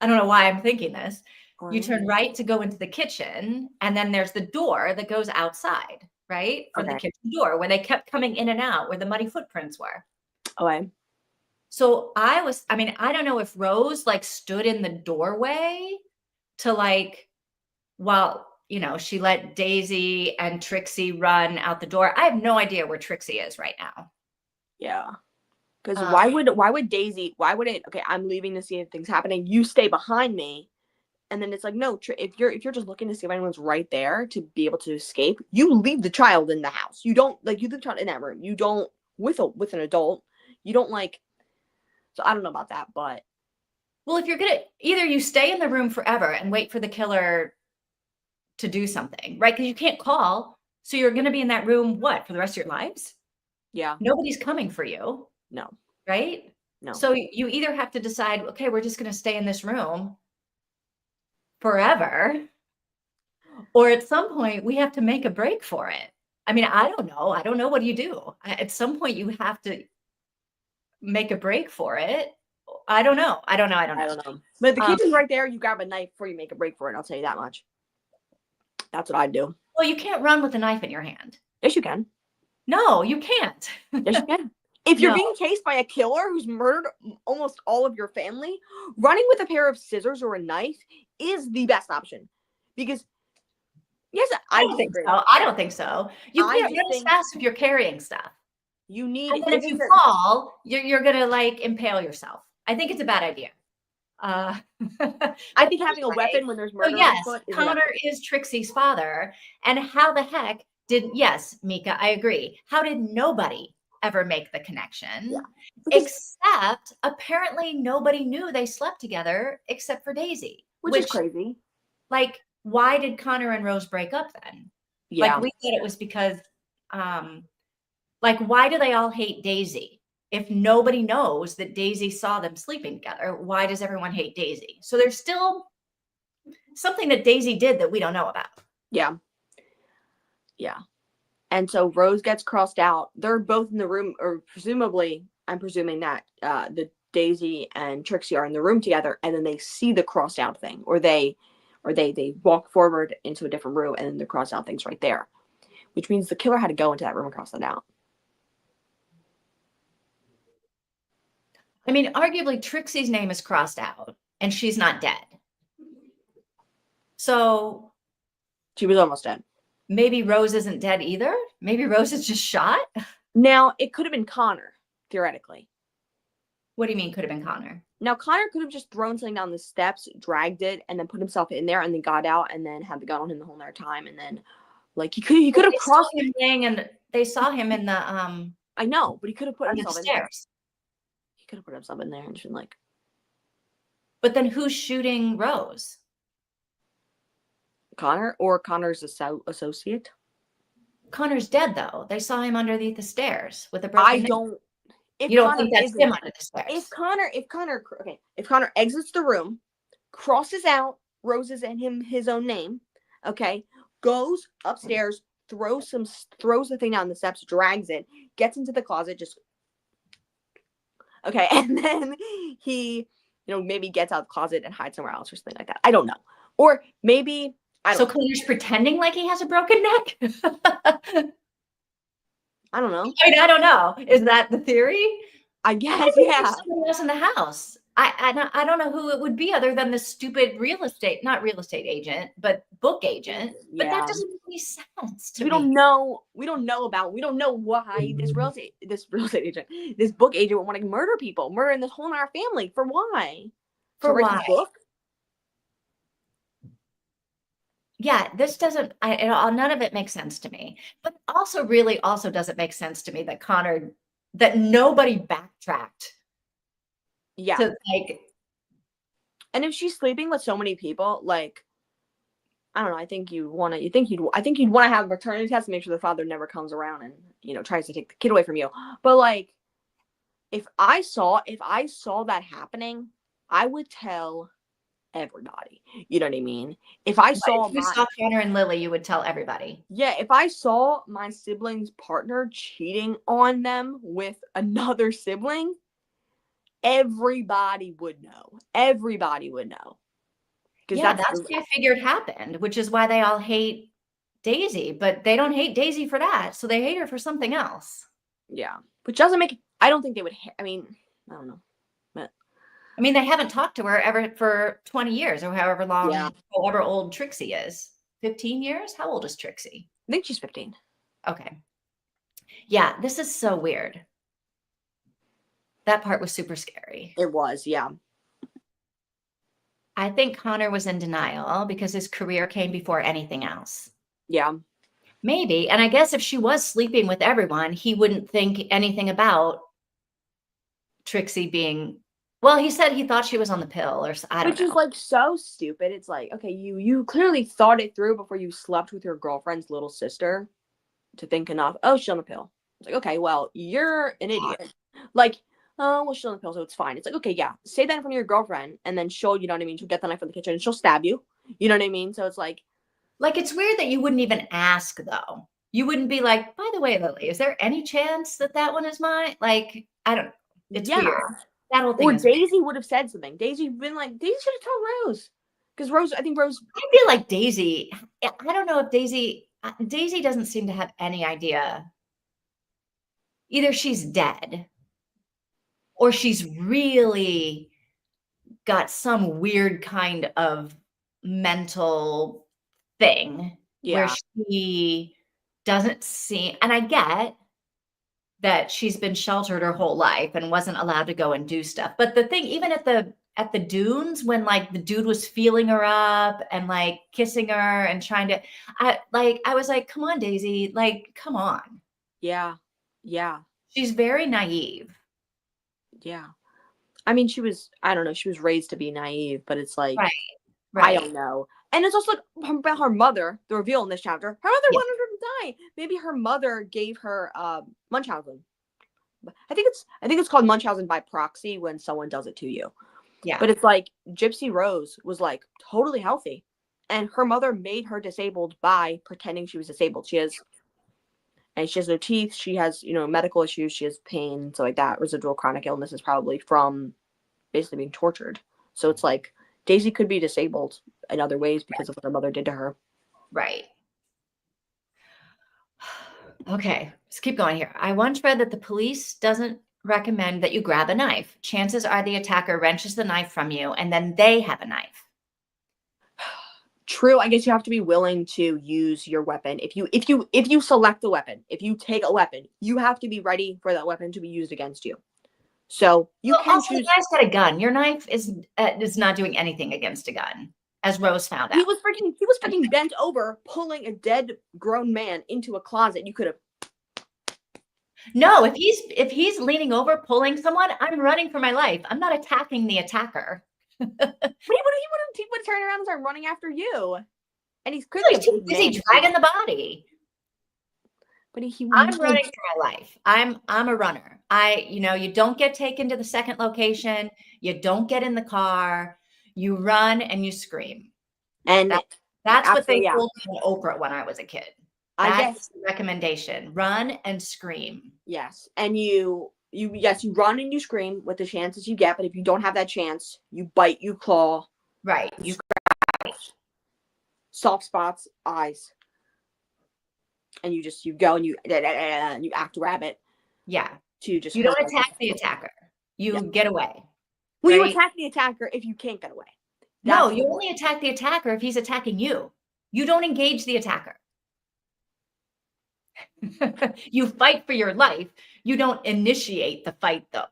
I don't know why I'm thinking this. You Right. turn right to go into the kitchen, and then there's the door that goes outside, right? From the Okay. kitchen door where they kept coming in and out, where the muddy footprints were. Okay. So I mean, I don't know if Rose like stood in the doorway to like, well, she let Daisy and Trixie run out the door. I have no idea where Trixie is right now. Yeah. Because Um, why would Daisy, why would it, okay, I'm leaving to see if things happening. You stay behind me. And then it's like, no, if you're just looking to see if anyone's right there to be able to escape, you leave the child in the house. You don't like, you leave the child in that room. You don't with an adult. You don't like, so I don't know about that, but well, if you're gonna either you stay in the room forever and wait for the killer to do something, right? Because you can't call. So you're gonna be in that room what, for the rest of your lives? yeah, Nobody's coming for you, no, right? no. So you either have to decide, okay, we're just gonna stay in this room forever, or at some point we have to make a break for it. I mean, I don't know. I don't know. What do you do? At some point you have to make a break for it. I don't know. I don't know. But if the kitchen's right there, you grab a knife before you make a break for it. I'll tell you that much. That's what I'd do. Well, you can't run with a knife in your hand. Yes, you can. No, you can't. Yes, you can. If you're No. being chased by a killer who's murdered almost all of your family, running with a pair of scissors or a knife is the best option. Because, yes, I don't think so. I don't think so. You I can't just run as think fast if you're carrying stuff. you need. And then if you fall, you're gonna like impale yourself. I think it's a bad idea. I think having a weapon when there's murder So yes, on foot is Connor is Trixie's father. And how the heck yes, Mika, I agree. How did nobody ever make the connection? Yeah. Except apparently nobody knew they slept together except for Daisy. Which is crazy. Like, why did Connor and Rose break up then? Yeah. Like, we thought it was because, like, why do they all hate Daisy? If nobody knows that Daisy saw them sleeping together, why does everyone hate Daisy? So there's still something that Daisy did that we don't know about. Yeah. Yeah. And so Rose gets crossed out. They're both in the room, or presumably, I'm presuming that the Daisy and Trixie are in the room together, and then they see the crossed out thing, or they walk forward into a different room, and then the crossed out thing's right there, which means the killer had to go into that room and cross that out. I mean, arguably Trixie's name is crossed out and she's not dead. So she was almost dead. Maybe Rose isn't dead either. Maybe Rose is just shot. Now, it could have been Connor, theoretically. What do you mean could have been Connor? Now, Connor could have just thrown something down the steps, dragged it, and then put himself in there, and then got out, and then had the gun on him the whole entire time, and then, like, he could have crossed him laying, and they saw him in the I know, but he could have put himself in there. Stairs. He could have put himself in there and just been like. But then who's shooting Rose? Connor or Connor's associate? Connor's dead though. They saw him underneath the stairs with a broken neck. You don't think that's him under the stairs? If Connor exits the room, crosses out Rose's and his own name, okay, goes upstairs, throws the thing down the steps, drags it, gets into the closet, just okay, and then he, maybe gets out of the closet and hides somewhere else or something like that. I don't know. Or maybe So Connor's pretending like he has a broken neck? I don't know. I mean, I don't know. Is that the theory? I guess, yeah. Somebody else in the house. I don't know who it would be other than the stupid not real estate agent, but book agent. Yeah. But that doesn't make any sense to me. We don't know why this real estate agent, this book agent would want to murder people, murdering this whole entire family. For why? For why? His book? Yeah, this doesn't, none of it makes sense to me. But also really also doesn't make sense to me that nobody backtracked. Yeah. To like, and if she's sleeping with so many people, like, I don't know, I think you'd want to have a maternity test to make sure the father never comes around and, tries to take the kid away from you. But like, if I saw that happening, I would tell everybody. You know what I mean? If I saw Connor and Lily, you would tell everybody. Yeah, if I saw my sibling's partner cheating on them with another sibling, everybody would know. Everybody would know. Because Yeah, that's what I figured happened, which is why they all hate Daisy, but they don't hate Daisy for that. So they hate her for something else. yeah. Which doesn't make, I don't think they would, I mean, I don't know. But I mean, they haven't talked to her ever for 20 years or however long, yeah. however old Trixie is. 15 years? How old is Trixie? I think she's 15. Okay. Yeah, this is so weird. That part was super scary. It was, yeah. I think Connor was in denial because his career came before anything else. Yeah. Maybe. And I guess if she was sleeping with everyone, he wouldn't think anything about Trixie being, well, he said he thought she was on the pill or I don't Which is know. like so stupid. It's like, okay, you clearly thought it through before you slept with your girlfriend's little sister to think enough, oh, she's on the pill. It's like, okay, well, you're an idiot. Like, oh, well, she's on the pill, so it's fine. It's like, okay, yeah, say that in front of your girlfriend, and then she'll, you know what I mean, she'll get the knife from the kitchen and she'll stab you. You know what I mean? So it's like it's weird that you wouldn't even ask though. You wouldn't be like, by the way, Lily, is there any chance that that one is mine? Like, I don't, it's weird. That whole thing or is Daisy weird. would have said something. Daisy would been like, Daisy should have told Rose. Because Rose, I think Rose. I feel like Daisy, I don't know if Daisy doesn't seem to have any idea. Either she's dead or she's really got some weird kind of mental thing where Yeah. she doesn't seem, and I get that she's been sheltered her whole life and wasn't allowed to go and do stuff. But the thing, even at the dunes, when like the dude was feeling her up and like kissing her and trying to, I was like, come on, Daisy, like, come on. Yeah. Yeah. She's very naive. Yeah. I mean, I don't know, she was raised to be naive, but it's like, Right. I Right. don't know. And it's also like about her mother, the reveal in this chapter. Her mother Yeah. wanted her to die. Maybe her mother gave her Munchausen. I think it's called Munchausen by proxy when someone does it to you. Yeah. But it's like Gypsy Rose was like totally healthy. And her mother made her disabled by pretending she was disabled. She has no teeth. She has, medical issues. She has pain, so like that. Residual chronic illness is probably from basically being tortured. So it's like Daisy could be disabled in other ways because of what her mother did to her. Right. Okay, let's keep going here. I once read that the police doesn't recommend that you grab a knife. Chances are the attacker wrenches the knife from you and then they have a knife. True. I guess you have to be willing to use your weapon. If you select the weapon, if you take a weapon, you have to be ready for that weapon to be used against you. So you can also, choose. the guy's got a gun. Your knife is not doing anything against a gun, as Rose found out. He was freaking bent over, pulling a dead grown man into a closet. You could have. No, if he's leaning over, pulling someone, I'm running for my life. I'm not attacking the attacker. He would turn around and start running after you. And he's clearly He's too busy dragging the body. But I'm running for my life. I'm a runner. You don't get taken to the second location. You don't get in the car. You run and you scream. And that's what they told me on Oprah when I was a kid. I guess the recommendation. Run and scream. Yes. And you run and you scream with the chances you get, but if you don't have that chance, you bite, you claw. Right. You scratch. Soft spots, eyes. And you go and you act rabbit. Yeah. You don't attack the attacker. You get away. Well, you attack the attacker if you can't get away. No, you only attack the attacker if he's attacking you. You don't engage the attacker. You fight for your life. You don't initiate the fight, though.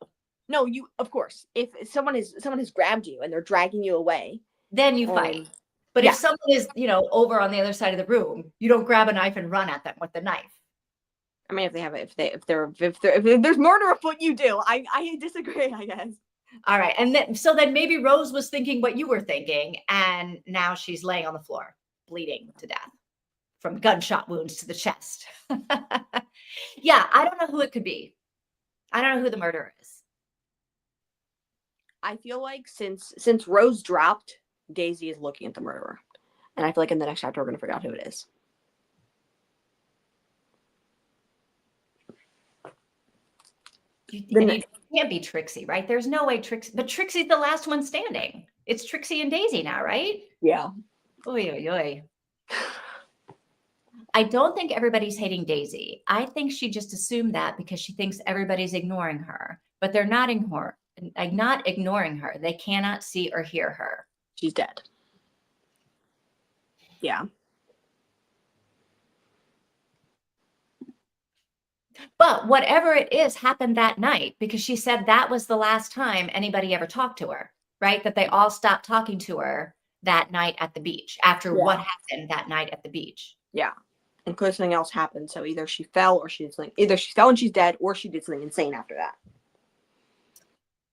No, of course. If someone has grabbed you and they're dragging you away, then you fight. But if someone is, over on the other side of the room, you don't grab a knife and run at them with the knife. I mean, if there's murder afoot, you do. I disagree, I guess. All right, and then maybe Rose was thinking what you were thinking, and now she's laying on the floor, bleeding to death from gunshot wounds to the chest. Yeah, I don't know who it could be. I don't know who the murderer is. I feel like since Rose dropped, Daisy is looking at the murderer. And I feel like in the next chapter, we're going to figure out who it is. You Can't be Trixie, right? There's no way Trixie, but Trixie's the last one standing. It's Trixie and Daisy now, right? Yeah. Oy, oy, oy. I don't think everybody's hating Daisy. I think she just assumed that because she thinks everybody's ignoring her, but they're not not ignoring her. They cannot see or hear her. She's dead. Yeah. But whatever it is happened that night because she said that was the last time anybody ever talked to her, right? That they all stopped talking to her that night at the beach after what happened that night at the beach. Yeah. And clearly something else happened. So either she fell or she did something. Either she fell and she's dead or she did something insane after that.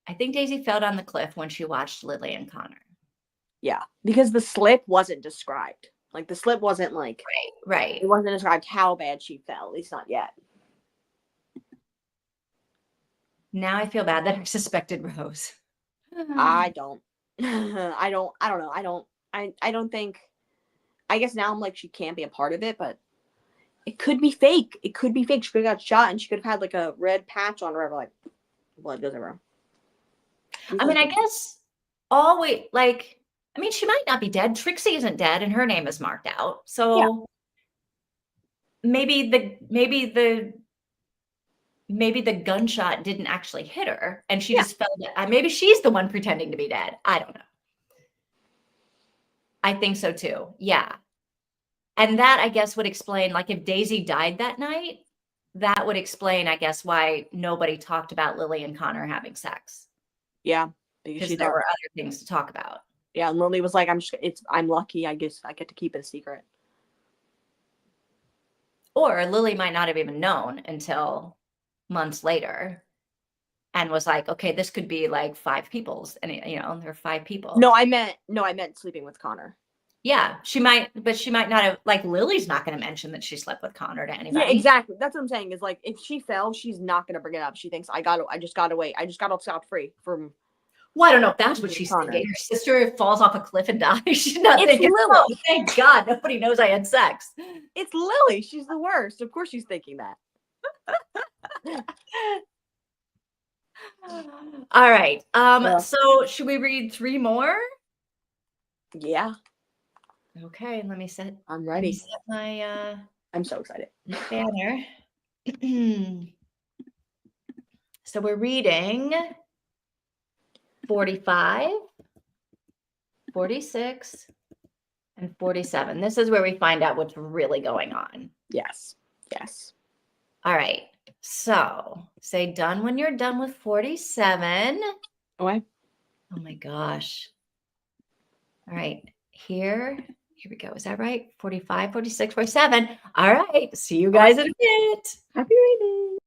I think Daisy fell down the cliff when she watched Lily and Connor. Yeah. Because the slip wasn't described. Like the slip wasn't like right. It wasn't described how bad she fell. At least not yet. Now I feel bad that I suspected Rose. I don't. I don't know. I don't think. I guess now I'm like she can't be a part of it, but it could be fake. It could be fake. She could have got shot and she could have had like a red patch on her, like blood goes everywhere. I mean, I guess always like. I mean, she might not be dead. Trixie isn't dead, and her name is marked out. So maybe the gunshot didn't actually hit her, and she just felt it. Maybe she's the one pretending to be dead. I don't know. I think so too. Yeah. And that, I guess, would explain, like, if Daisy died that night, that would explain, I guess, why nobody talked about Lily and Connor having sex. Yeah. Because there were other things to talk about. Yeah, and Lily was like, I'm lucky, I guess I get to keep it a secret. Or Lily might not have even known until months later and was like, okay, this could be like 5 people's, and there are 5 people. No, I meant sleeping with Connor. Yeah, she might, but she might not have, like, Lily's not going to mention that she slept with Connor to anybody. Yeah, exactly. That's what I'm saying is like, if she fell, she's not going to bring it up. She thinks I just got away. I just got off scot-free from. Well, I don't know if that's what she's thinking. Her sister falls off a cliff and dies. She's not thinking, Lily. oh, thank God, nobody knows I had sex. It's Lily. She's the worst. Of course she's thinking that. All right. So should we read 3 more? Yeah. Okay, let me set. I'm ready. Set my I'm so excited. banner. So we're reading 45, 46, and 47. This is where we find out what's really going on. Yes. All right. So say done when you're done with 47. Okay. Oh my gosh. All right. Here we go. Is that right? 45, 46, 47. All right. See you guys in a bit. Happy reading.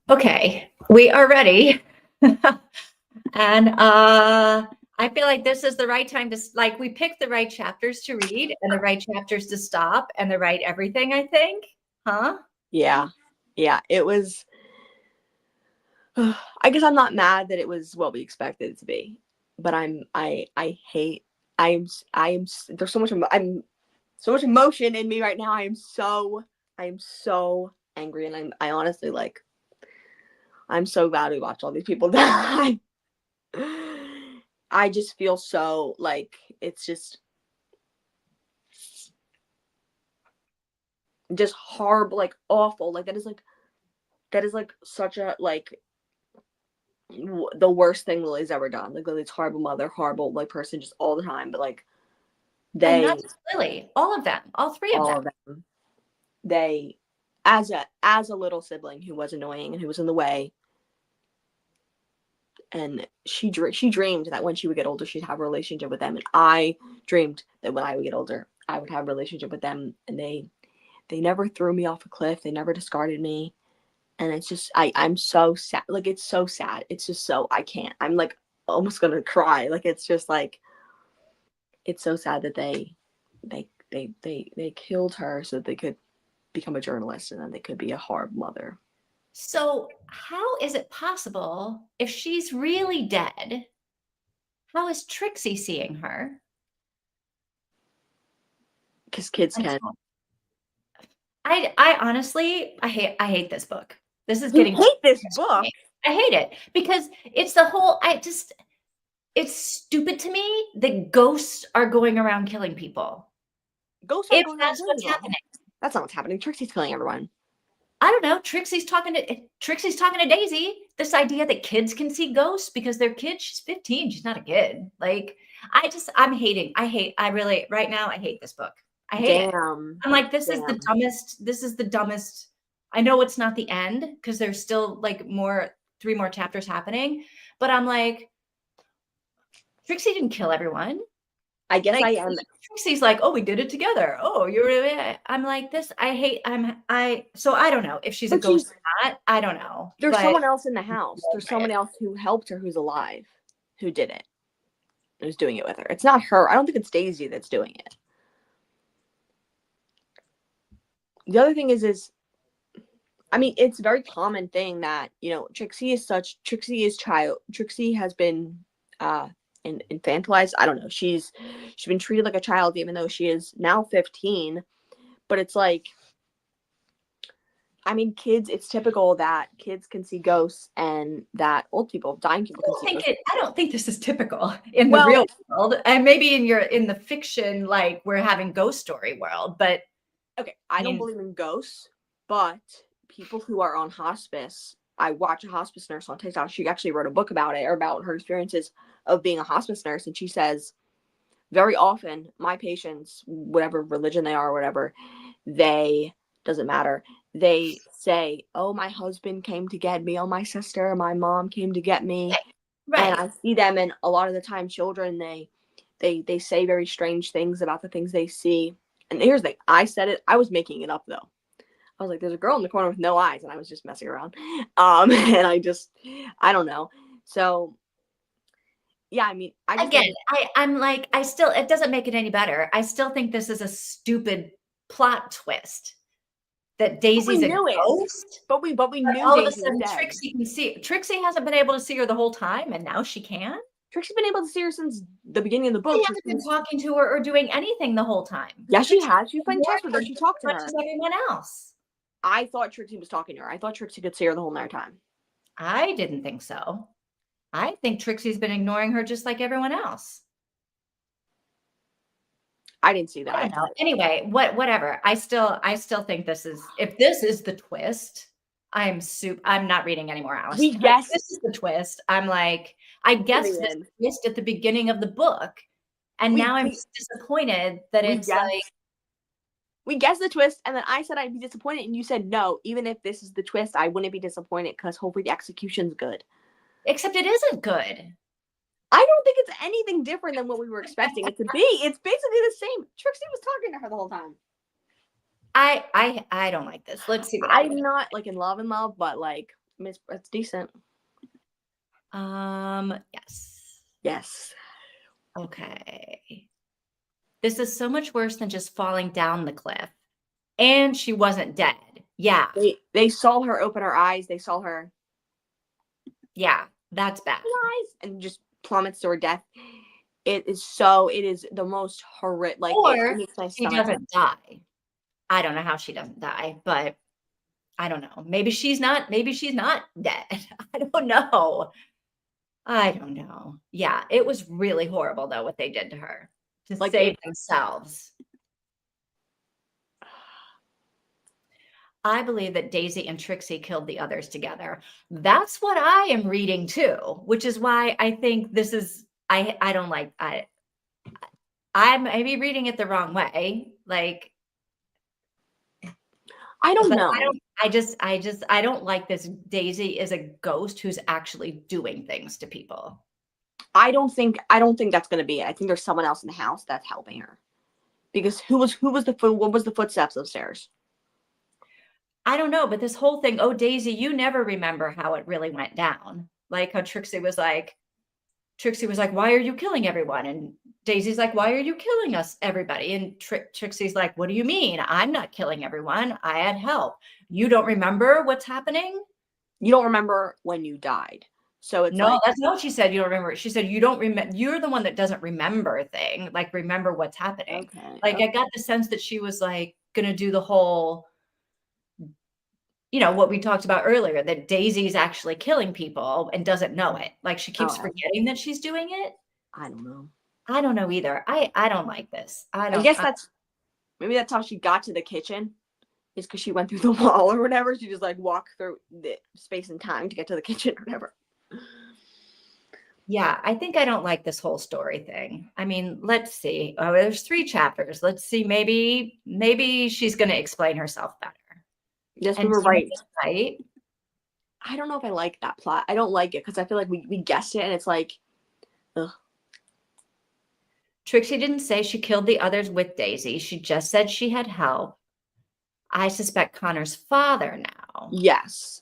Okay, we are ready. And I feel like this is the right time to like we picked the right chapters to read and the right chapters to stop and the right everything, I think. Huh? Yeah. Yeah. It was I guess I'm not mad that it was what we expected it to be. But I hate there's so much I'm so much emotion in me right now. I am so angry, and I honestly like I'm so glad we watched all these people die. I just feel so like it's just horrible, like awful. Like that is like such a like the worst thing Lily's ever done. Like Lily's horrible mother, horrible like person, just all the time. But like And not they, just Lily, all of them, all three of all them. of them, they, as a little sibling who was annoying and who was in the way, and she dreamed that when she would get older she'd have a relationship with them, and I dreamed that when I would get older I would have a relationship with them, and they never threw me off a cliff, they never discarded me, and it's just I'm so sad, like it's so sad, it's just so I can't, I'm like almost gonna cry, like it's just like it's so sad that they killed her so that they could become a journalist and then they could be a horrible mother. So, how is it possible if she's really dead? How is Trixie seeing her? Because kids And can. so I honestly I hate this book. This is You getting too hate this much for book? me. I hate it because it's the whole I just it's stupid to me that ghosts are going around killing people. Ghosts aren't If going around that's killing what's people. happening. That's not what's happening. Trixie's killing everyone. I don't know. Trixie's talking to Daisy. This idea that kids can see ghosts because they're kids. She's 15. She's not a kid. Like I'm hating. I really right now I hate this book. I hate it. Damn. I'm like, Damn. this is the dumbest. I know it's not the end because there's still like three more chapters happening, but I'm like, Trixie didn't kill everyone. I guess Like I am. Trixie's like, oh, we did it together. Oh, I'm like this. So I don't know if she's a But ghost or not. I don't know. there's But someone else in the house. There's someone else who helped her who's alive, who did it, who's doing it with her. It's not her. I don't think it's Daisy that's doing it. The other thing is I mean, it's a very common thing that, Trixie has been infantilized. I don't know. She's been treated like a child even though she is now 15, but it's like, I mean, kids, it's typical that kids can see ghosts and that old people, dying people can see ghosts. I don't think this is typical in the Well, real world. And maybe in the fiction, like we're having ghost story world, but okay, I don't believe in ghosts, but people who are on hospice, I watch a hospice nurse on TikTok. She actually wrote a book about it, or about her experiences of being a hospice nurse. And she says, very often, my patients, whatever religion they are or whatever, doesn't matter. They say, oh, my husband came to get me. Oh, my sister, my mom came to get me. And right. I see them, and a lot of the time, children, they say very strange things about the things they see. And here's the thing, I said it, I was making it up though. I was like, there's a girl in the corner with no eyes, and I was just messing around. And I don't know. So yeah, I mean, I just Again, think, I'm like, it doesn't make it any better. I still think this is a stupid plot twist that but we Daisy's a knew it. ghost. But we knew All of a Daisy was sudden, dead. Trixie can see. Trixie hasn't been able to see her the whole time, and now she can. Trixie's been able to see her since the beginning of the book. She hasn't been talking to her or doing anything the whole time. Yeah, she Trixie has. She was playing ignored chess with her. her She just as talked to much her. as everyone else. I thought Trixie was talking to her. I thought Trixie could see her the whole entire time. I didn't think so. I think Trixie's been ignoring her just like everyone else. I didn't see that. I don't know. Anyway, whatever. I still think if this is the twist, I'm not reading anymore, Alice. We guessed. This is the twist. I'm like, I guessed this twist at the beginning of the book, and now I'm disappointed that it's like. We guessed the twist, and then I said I'd be disappointed, and you said no. Even if this is the twist, I wouldn't be disappointed because hopefully the execution's good. Except it isn't good. I don't think it's anything different than what we were expecting it to be. It's basically the same. Trixie was talking to her the whole time. I don't like this. Let's see. I'm not like in love, but like mean, it's decent. Yes. Yes. Okay. This is so much worse than just falling down the cliff. And she wasn't dead. Yeah. They saw her open her eyes. They saw her Yeah. That's bad. eyes and just plummets to her death. It is the most horrific. Like, Or it makes my she stomach. doesn't die. I don't know how she doesn't die, but I don't know. Maybe she's not dead. I don't know. I don't know. Yeah, it was really horrible though what they did to her to Like, save themselves. I believe that Daisy and Trixie killed the others together. That's what I am reading too, which is why I think this is I don't like I may be reading it the wrong way. Like I don't but know. I don't like this. Daisy is a ghost who's actually doing things to people. I don't think that's gonna be it. I think there's someone else in the house that's helping her. Because what was the footsteps upstairs? I don't know, but this whole thing, oh, Daisy, you never remember how it really went down. Like how Trixie was like, why are you killing everyone? And Daisy's like, why are you killing us, everybody? And Trixie's like, what do you mean? I'm not killing everyone. I had help. You don't remember what's happening? You don't remember when you died. So it's No, like, that's not what she said. You don't remember. She said, you don't remember. You're the one that doesn't remember a thing. Like, remember what's happening. okay. Like, I got the sense that she was like going to do the whole, what we talked about earlier, that Daisy's actually killing people and doesn't know it. Like she keeps forgetting that she's doing it. I don't know. I don't know either. I don't like this. I guess maybe that's how she got to the kitchen. Is because she went through the wall or whatever. She just like walked through the space and time to get to the kitchen or whatever. Yeah, I think I don't like this whole story thing. I mean, let's see. Oh, there's 3 chapters. Let's see. Maybe she's going to explain herself better. Yes, we And were right. Right. I don't know if I like that plot. I don't like it because I feel like we guessed it and it's like, ugh. Trixie didn't say she killed the others with Daisy. She just said she had help. I suspect Connor's father now. Yes.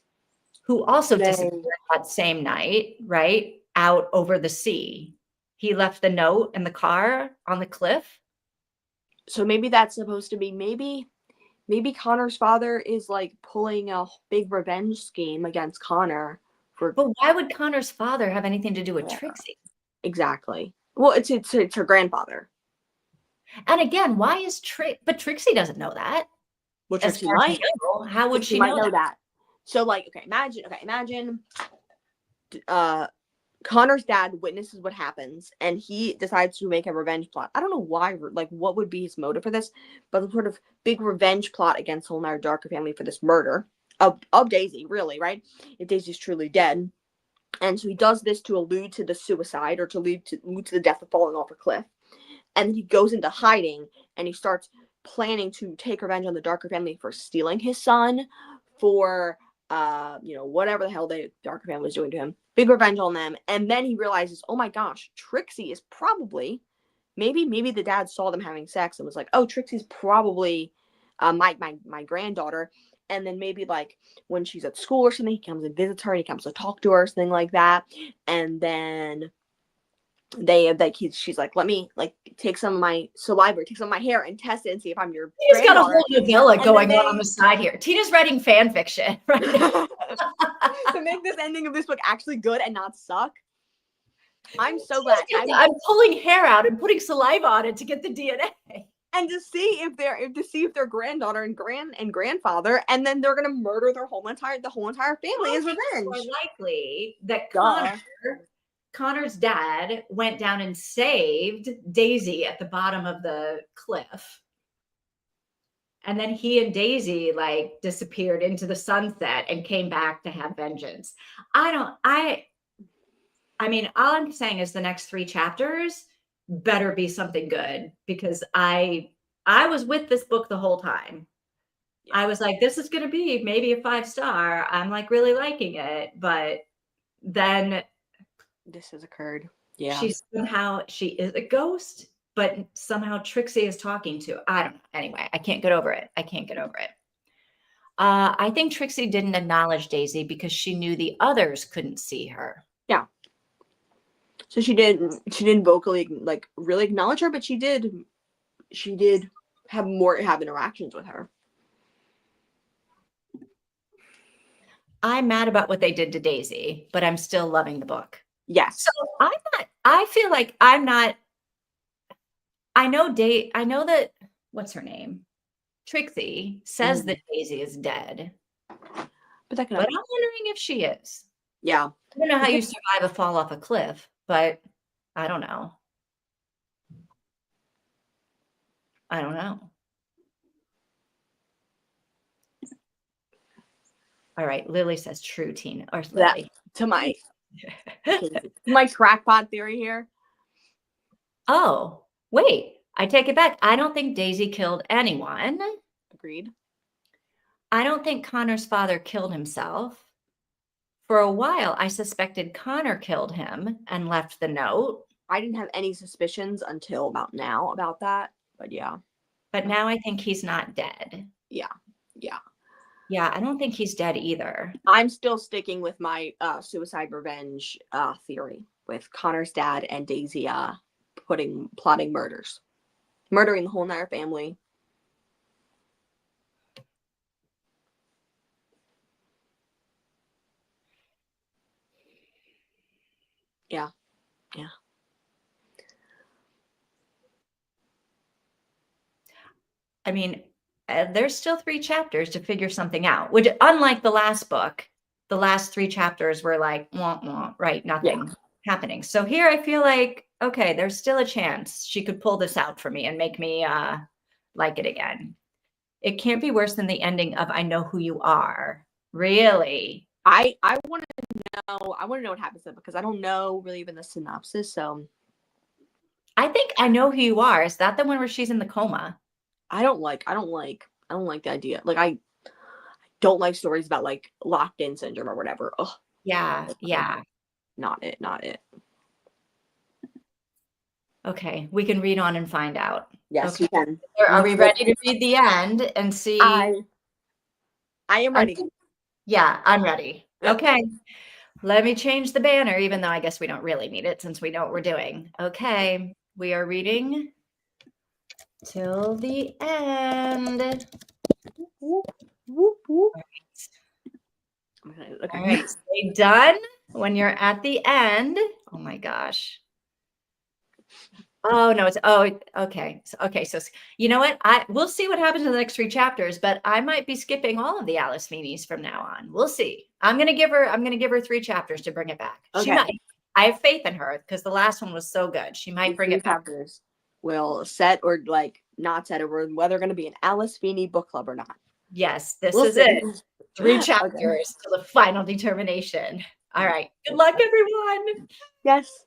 Who also disappeared that same night, right? Out over the sea. He left the note in the car on the cliff. So maybe that's supposed to be maybe Connor's father is like pulling a big revenge scheme against Connor for. But why would Connor's father have anything to do with Trixie? Exactly. Well, it's her grandfather. And again, why is but Trixie doesn't know that. Well, Trixie might. How would she know that? So like, imagine Connor's dad witnesses what happens and he decides to make a revenge plot. I don't know why, like what would be his motive for this, but the sort of big revenge plot against the whole entire Darker family for this murder of Daisy, really, right? If Daisy's truly dead. And so he does this to allude to the suicide or to allude to the death of falling off a cliff. And he goes into hiding and he starts planning to take revenge on the Darker family for stealing his son, for whatever the hell the Darker family was doing to him. Big revenge on them. And then he realizes, oh my gosh, Trixie is probably, maybe the dad saw them having sex and was like, oh, Trixie's probably my granddaughter. And then maybe like when she's at school or something, he comes and visits her and he comes to talk to her or something like that. And then she's like, let me like take some of my saliva, take some of my hair and test it and see if I'm your Tina's got a whole novella going on the side here. Tina's writing fan fiction right now. To make this ending of this book actually good and not suck. I'm so glad. I'm pulling hair out and putting saliva on it to get the DNA. And to see if their granddaughter and grandfather, and then they're gonna murder the whole entire family as revenge. More likely that Connor's dad went down and saved Daisy at the bottom of the cliff. And then he and Daisy like disappeared into the sunset and came back to have vengeance. I mean, all I'm saying is the next 3 chapters better be something good because I was with this book the whole time. Yeah. I was like, this is going to be maybe a 5-star. I'm like really liking it. But then this has occurred. Yeah. She is a ghost, but somehow Trixie is talking to, I don't know. Anyway, I can't get over it. I think Trixie didn't acknowledge Daisy because she knew the others couldn't see her. Yeah. So she didn't vocally like really acknowledge her, but she did have interactions with her. I'm mad about what they did to Daisy, but I'm still loving the book. Yes. So I feel like I'm not, I know that, what's her name? Trixie says that Daisy is dead, But that could but happen. I'm wondering if she is. Yeah. I don't know how you survive a fall off a cliff, but I don't know. I don't know. All right, Lily says true, Tina, or Lily. To my crackpot theory here. Oh, wait, I take it back. I don't think Daisy killed anyone. Agreed. I don't think Connor's father killed himself. For a while, I suspected Connor killed him and left the note. I didn't have any suspicions until about now about that, but yeah. But now I think he's not dead. Yeah. Yeah. Yeah, I don't think he's dead either. I'm still sticking with my suicide revenge theory with Connor's dad and Daisy plotting murdering the whole entire family. Yeah. Yeah. I mean, there's still 3 chapters to figure something out, which unlike the last book, the last 3 chapters were like, wah, wah, right? Nothing happening. So here I feel like, okay, there's still a chance she could pull this out for me and make me like it again. It can't be worse than the ending of I Know Who You Are. Really? I want to know what happens then because I don't know really even the synopsis. So I think I Know Who You Are. Is that the one where she's in the coma? I don't like the idea. Like I don't like stories about like locked in syndrome or whatever. Ugh. Yeah, yeah. Not it. Okay, we can read on and find out. Yes, Okay. we can. Are we ready to read the end and see? I am ready. Yeah, I'm ready. Okay. Let me change the banner, even though I guess we don't really need it since we know what we're doing. Okay. We are reading till the end. Whoop, whoop, whoop. Okay. Okay. All right. Stay done when you're at the end. Oh my gosh. Oh no, okay. So you know what? We'll see what happens in the next 3 chapters, but I might be skipping all of the Alice Feeneys from now on. We'll see. I'm gonna give her 3 chapters to bring it back. Okay. She might. I have faith in her because the last one was so good. She might bring it back. Chapters will set or like not set or whether going to be an Alice Feeney book club or not. Yes, this is it. 3 chapters to the final determination. All right. Good luck, everyone. Yes.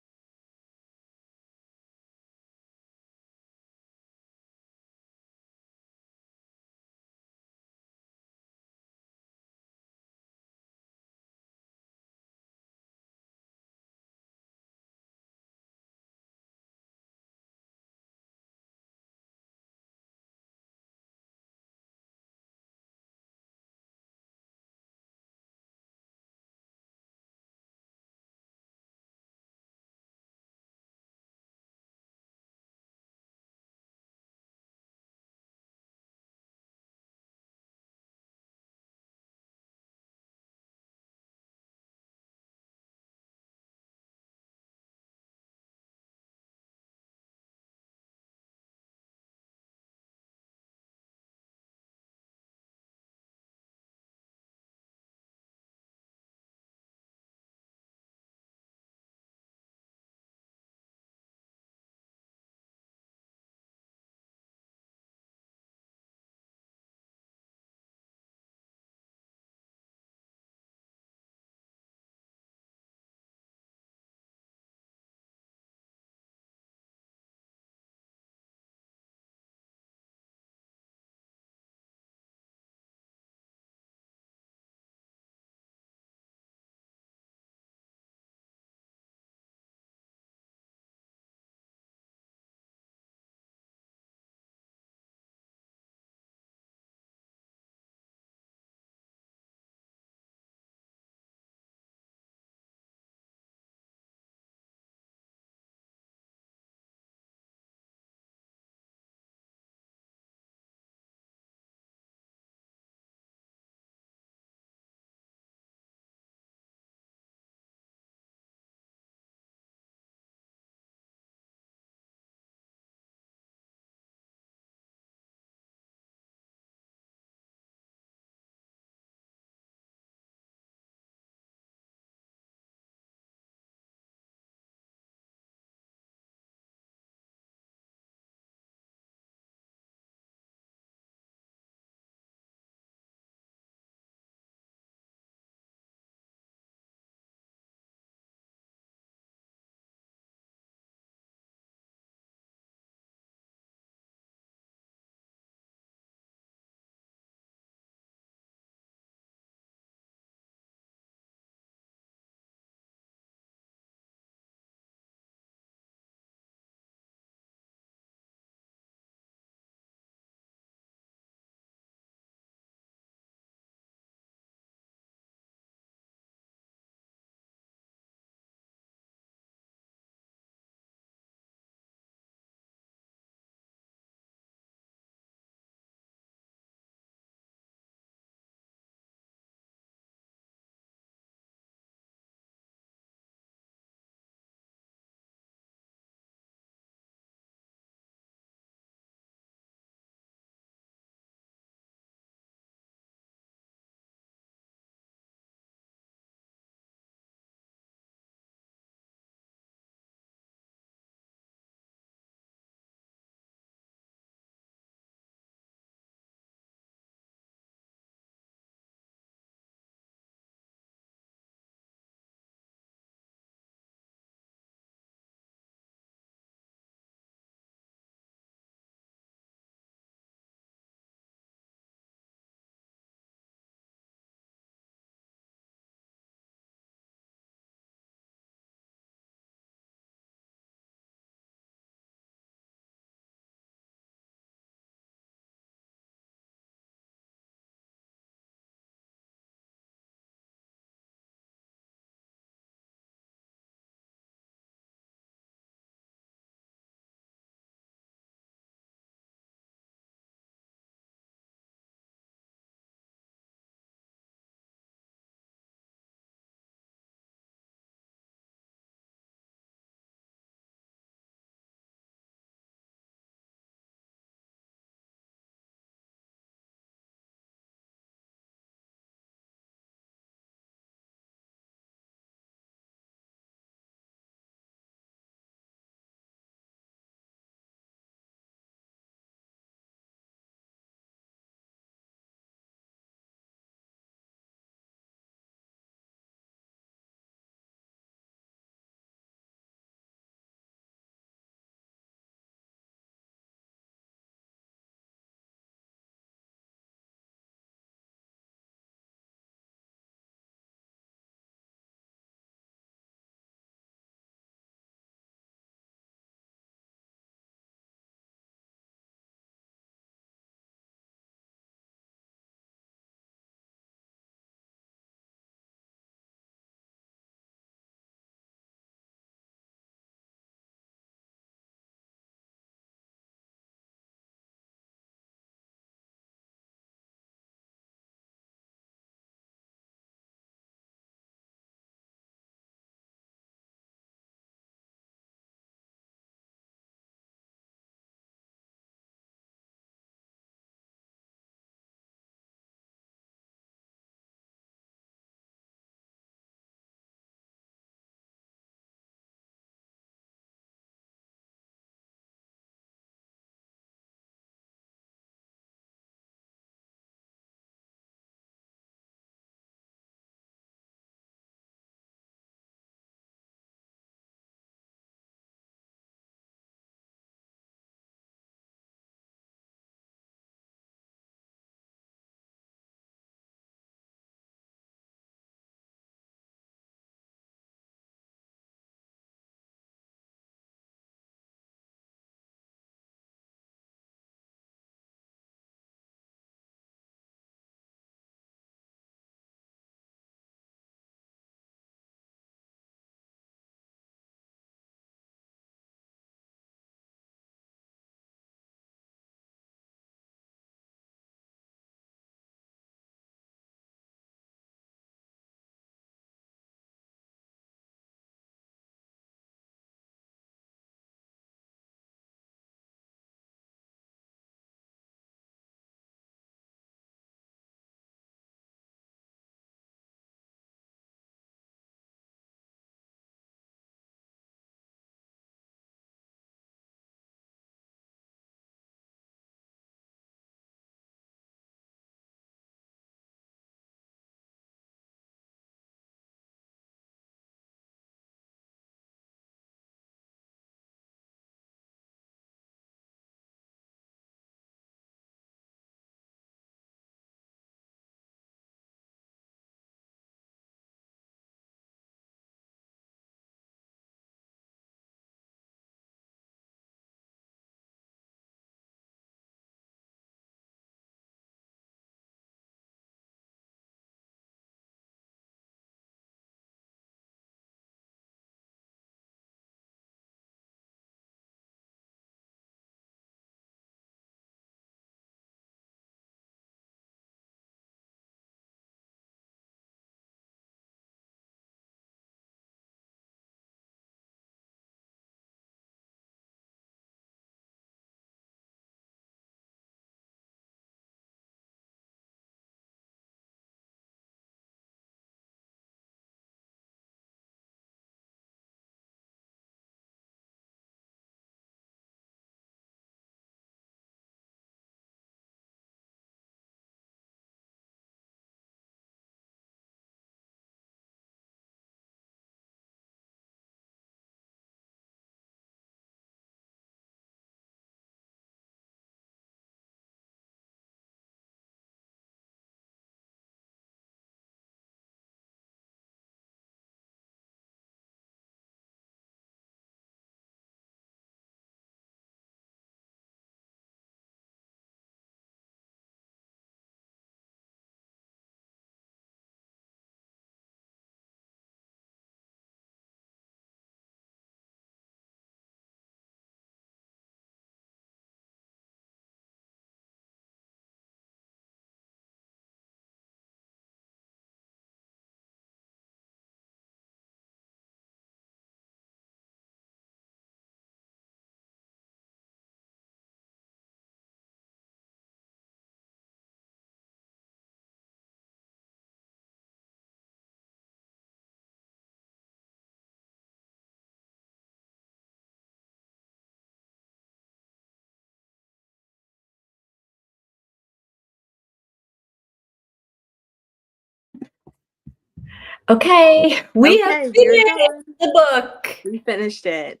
Okay, we have Okay, we're finished done. the book. We finished it.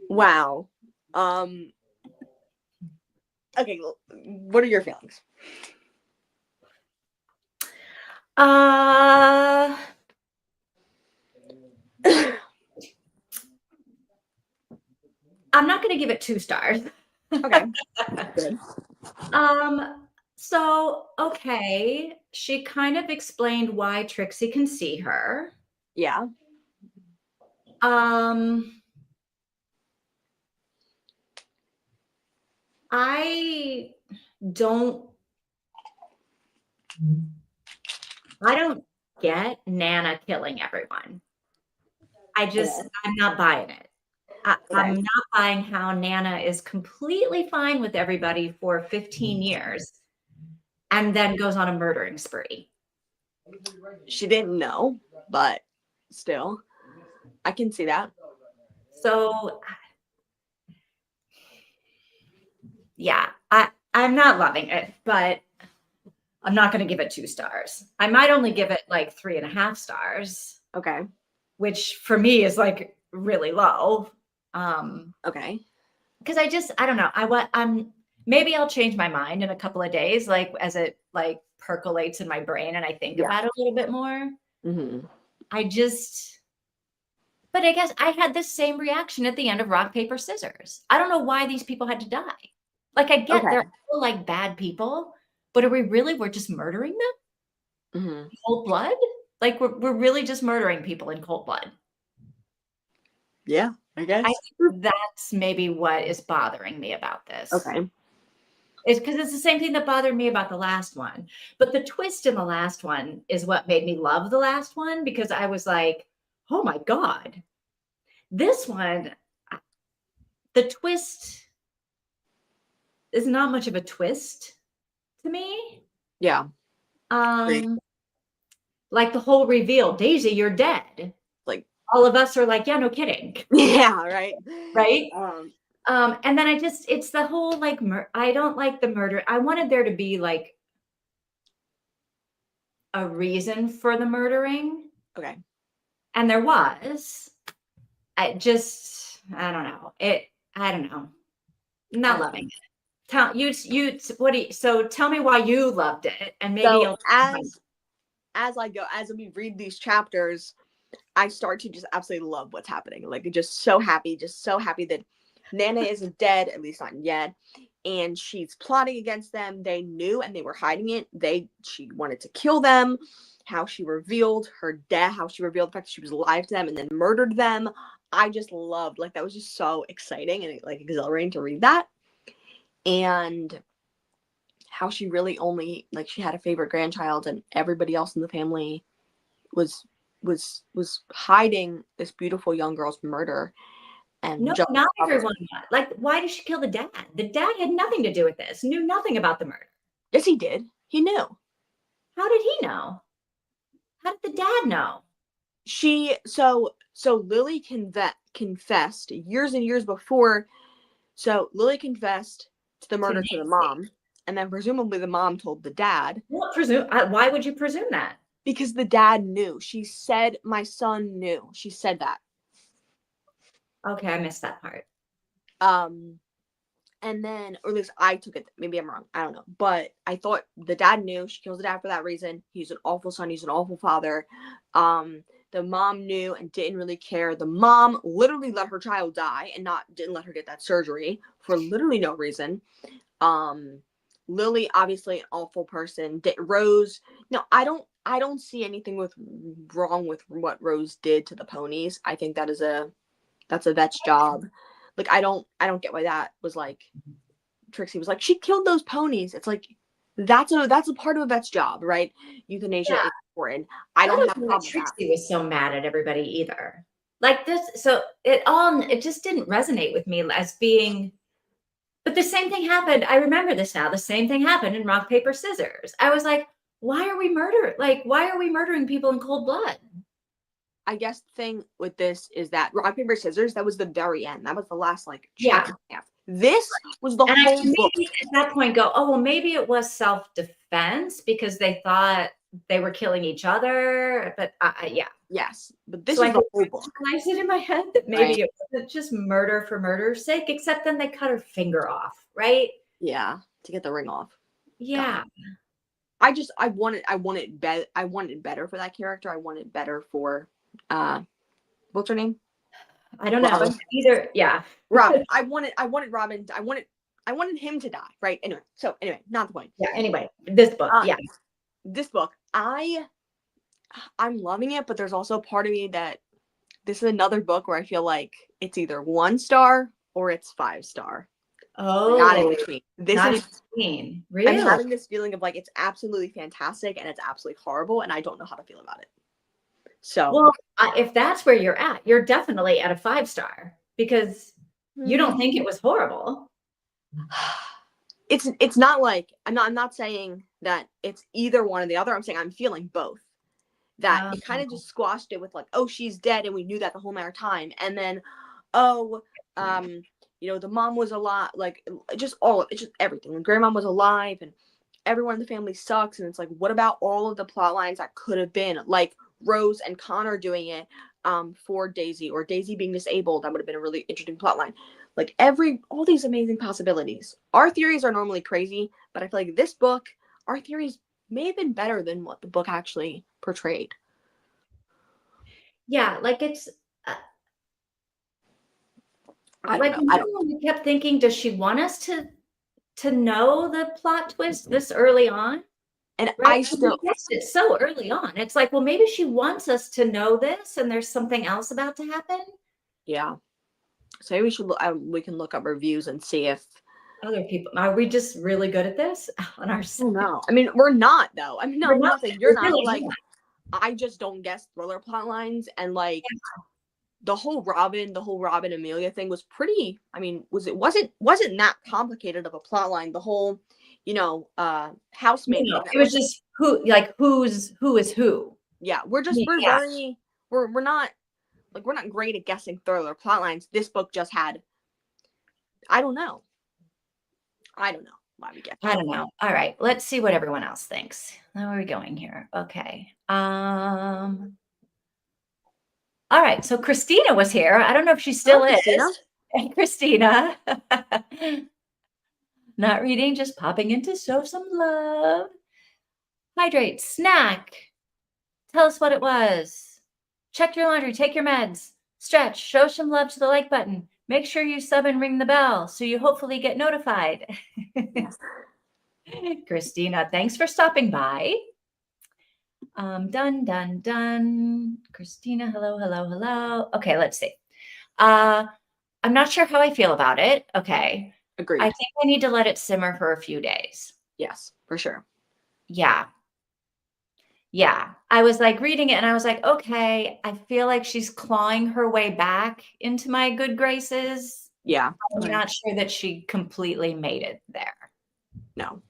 Wow. Okay, what are your feelings? Uh, I'm not going to give it 2 stars. Okay, good. So, okay, she kind of explained why Trixie can see her. Yeah. Um, I don't I don't get Nana killing everyone. Okay. I'm not buying it. I'm Okay. not buying how Nana is completely fine with everybody for 15 years and then goes on a murdering spree. She didn't know, but still, I can see that. So, yeah, I'm not loving it, but I'm not going to give it 2 stars. I might only give it like 3.5 stars, Okay. which for me is like really low. Okay. Because I don't know. Maybe I'll change my mind in a couple of days, like as it like percolates in my brain and I think Yeah. about it a little bit more. Mm-hmm. I just, but I guess I had this same reaction at the end of Rock, Paper, Scissors. I don't know why these people had to die. Like, I get Okay. they're all like bad people, but we're just murdering them Mm-hmm. in cold blood? Like, we're really just murdering people in cold blood. Yeah, I guess. I think that's maybe what is bothering me about this. Okay. It's because it's the same thing that bothered me about the last one. But the twist in the last one is what made me love the last one because I was like, oh my God. This one, the twist is not much of a twist to me. Yeah. Um, like the whole reveal, Daisy, you're dead. Like, All of us are like, yeah, no kidding. yeah, right. Right? And then it's the whole like, I don't like the murder. I wanted there to be like a reason for the murdering. Okay. And there was. I don't know. I don't know. Not loving it. So tell me why you loved it and maybe So you'll as we read these chapters, I start to just absolutely love what's happening. Like, just so happy that Nana isn't dead, at least not yet, and she's plotting against them. They knew and they were hiding it. She wanted to kill them. How she revealed her death, how she revealed the fact that she was alive to them and then murdered them. I just loved, like, that was just so exciting and like exhilarating to read that. And how she really only, like, she had a favorite grandchild and everybody else in the family was hiding this beautiful young girl's murder. And no, not everyone. Like, why did she kill the dad? The dad had nothing to do with this, knew nothing about the murder. Yes, he did. He knew. How did he know? How did the dad know? So Lily confessed years and years before. So Lily confessed to the murder to the mom, and then presumably the mom told the dad. Why would you presume that? Because the dad knew. She said, my son knew. She said that. Okay, I missed that part. And then, or at least I took it. Maybe I'm wrong. I don't know. But I thought the dad knew. She kills the dad for that reason. He's an awful son. He's an awful father. The mom knew and didn't really care. The mom literally let her child die and didn't let her get that surgery for literally no reason. Lily, obviously an awful person. Rose, no, I don't see anything wrong with what Rose did to the ponies. I think that's a vet's job. Like, I don't get why that was like, Trixie was like, she killed those ponies. It's like, that's a part of a vet's job, right? Euthanasia is important. I don't have a problem with Trixie was so mad at everybody either. Like this, so it just didn't resonate with me as being. But the same thing happened. I remember this now. The same thing happened in Rock, Paper, Scissors. I was like, why are we murdering people in cold blood? I guess the thing with this is that Rock, Paper, Scissors, that was the very end. That was the last, like, chapter. Yeah. This was the whole book. At that point go, oh, well, maybe it was self-defense because they thought they were killing each other. But yeah. Yes, but this So is I the could whole book, visualize it in my head that right? maybe it wasn't just murder for murder's sake, except then they cut her finger off, right? Yeah, to get the ring off. God. Yeah. I wanted better for that character. I wanted better for what's her name? I don't know. Robin. Either, yeah. Robin. I wanted Robin. I wanted him to die. Right. Anyway, not the point. Yeah. Anyway, this book. Uh, Yeah. this book, I'm loving it, but there's also a part of me that this is another book where I feel like it's either 1 star or it's 5 star. Not in Oh, between. This not is in between. I'm Really? having this feeling of like it's absolutely fantastic and it's absolutely horrible, and I don't know how to feel about it. So, Well, if that's where you're definitely at a 5 star because you don't think it was horrible. it's not like I'm not saying that it's either one or the other. I'm saying I'm feeling both. That it kind of just squashed it with like, oh, she's dead, and we knew that the whole entire time, and then, oh, the mom was alive, like just everything. The grandmom was alive, and everyone in the family sucks, and it's like, what about all of the plot lines that could have been like Rose and Connor doing it for Daisy, or Daisy being disabled? That would have been a really interesting plot line. Like all these amazing possibilities. Our theories are normally crazy, but I feel like this book, our theories may have been better than what the book actually portrayed. Yeah, like it's I like don't know. we kept thinking, does she want us to know the plot twist this early on? And Right? I still, We guessed it so early on. It's like, well, maybe she wants us to know this, and there's something else about to happen. yeah. So maybe we can look up reviews and see if Other people, are we just really good at this on our I side? don't know. I mean, we're not though. I mean, no, We're I'm not. not saying you're not. Really Like, not. I just don't guess thriller plot lines, and like the whole Robin Amelia thing was pretty. I mean, wasn't that complicated of a plot line. The whole, housemaid. It was just who is who. Yeah, we're Yeah. very we're not like we're not great at guessing thriller plot lines. This book just had. I don't know why we get. I don't know. All right, let's see what everyone else thinks. How are we going here? Okay. All right, so Christina was here. I don't know if she still is. Christina. Hey, Christina. Not reading, just popping in to show some love. Hydrate, snack. Tell us what it was. Check your laundry, take your meds. Stretch, show some love to the like button. Make sure you sub and ring the bell so you hopefully get notified. Yes. Christina, thanks for stopping by. Done. Christina, hello. Okay, let's see. I'm not sure how I feel about it. Okay. Agreed. I think I need to let it simmer for a few days. Yes, for sure. Yeah. I was like reading it and I was like, okay, I feel like she's clawing her way back into my good graces. Yeah. I'm not sure that she completely made it there. No.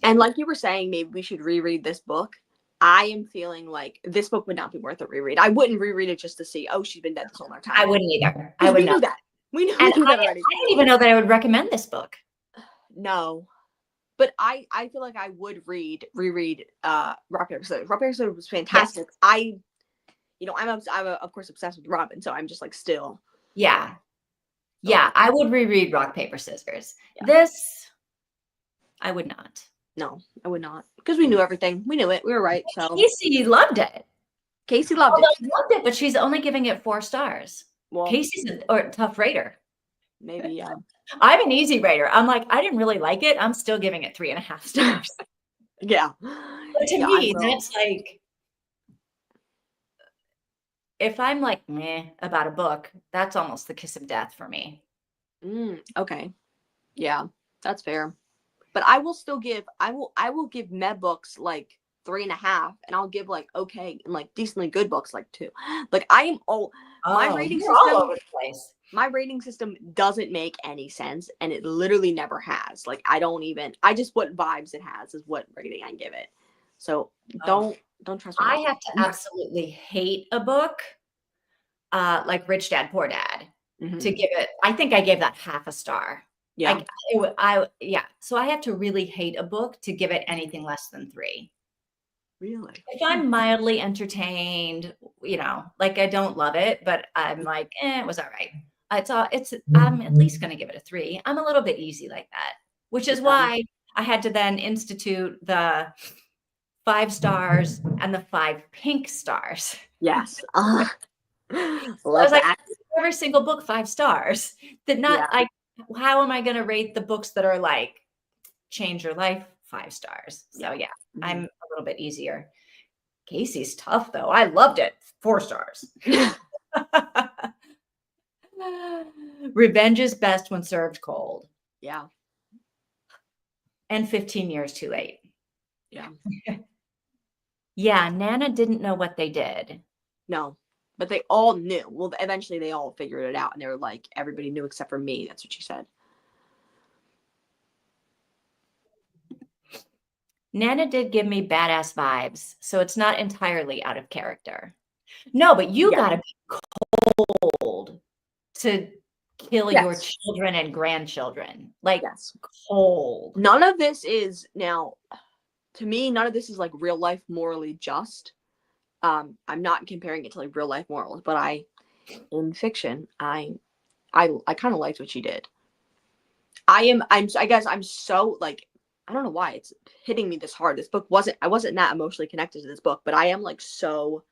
And like you were saying, maybe we should reread this book. I am feeling like this book would not be worth a reread. I wouldn't reread it just to see, oh, she's been dead this whole entire time. I wouldn't either. I would know that. We knew that already. I didn't even know that I would recommend this book. No. But I feel like I would reread Rock Paper Scissors. Rock Paper Scissors was fantastic. Yes. I'm of course obsessed with Robin, so I'm just like still. Yeah, I would reread Rock Paper Scissors. Yeah. This, I would not. No, I would not, because we knew everything. We knew it. We were right. So Casey loved it. Casey loved it, but she's only giving it 4 stars. Well, Casey's a tough rater. Maybe, yeah. I'm an easy rater. I'm like, I didn't really like it. I'm still giving it 3.5 stars. Yeah. But to me, that's like, if I'm like meh about a book, that's almost the kiss of death for me. Okay. Yeah, that's fair. But I will still give, I will give med books like 3.5, and I'll give like okay and like decently good books like 2. Like I am my rating system all over the place. My rating system doesn't make any sense, and it literally never has. Like I just what vibes it has is what rating I give it. So don't trust me. I have to absolutely hate a book, like Rich Dad Poor Dad, to give it. I think I gave that 0.5 star. Yeah. So I have to really hate a book to give it anything less than 3. Really? If I'm mildly entertained, you know, like I don't love it, but I'm like, it was all right. I'm at least going to give it a 3. I'm a little bit easy like that, which is Yeah. why I had to then institute the 5 stars and the 5 pink stars. Yes. I Love was like, that. every single book 5 stars. Did not Yeah. like, how am I going to rate the books that are like change your life 5 stars? So yeah, I'm Mhm. a little bit easier. Casey's tough though. I loved it. 4 stars. Revenge is best when served cold. Yeah. And 15 years too late. Yeah. Yeah, Nana didn't know what they did. No. But they all knew. Well, eventually they all figured it out, and they were like, everybody knew except for me. That's what she said. Nana did give me badass vibes, so it's not entirely out of character. No, but you Yeah. gotta be cold to kill your Yes. children and grandchildren. Like Yes. cold. None of this is now, to me, none of this is like real life morally just. I'm not comparing it to like real life morals, but in fiction, I kind of liked what she did. I guess I'm so like, I don't know why it's hitting me this hard. This book I wasn't that emotionally connected to this book, but I am like so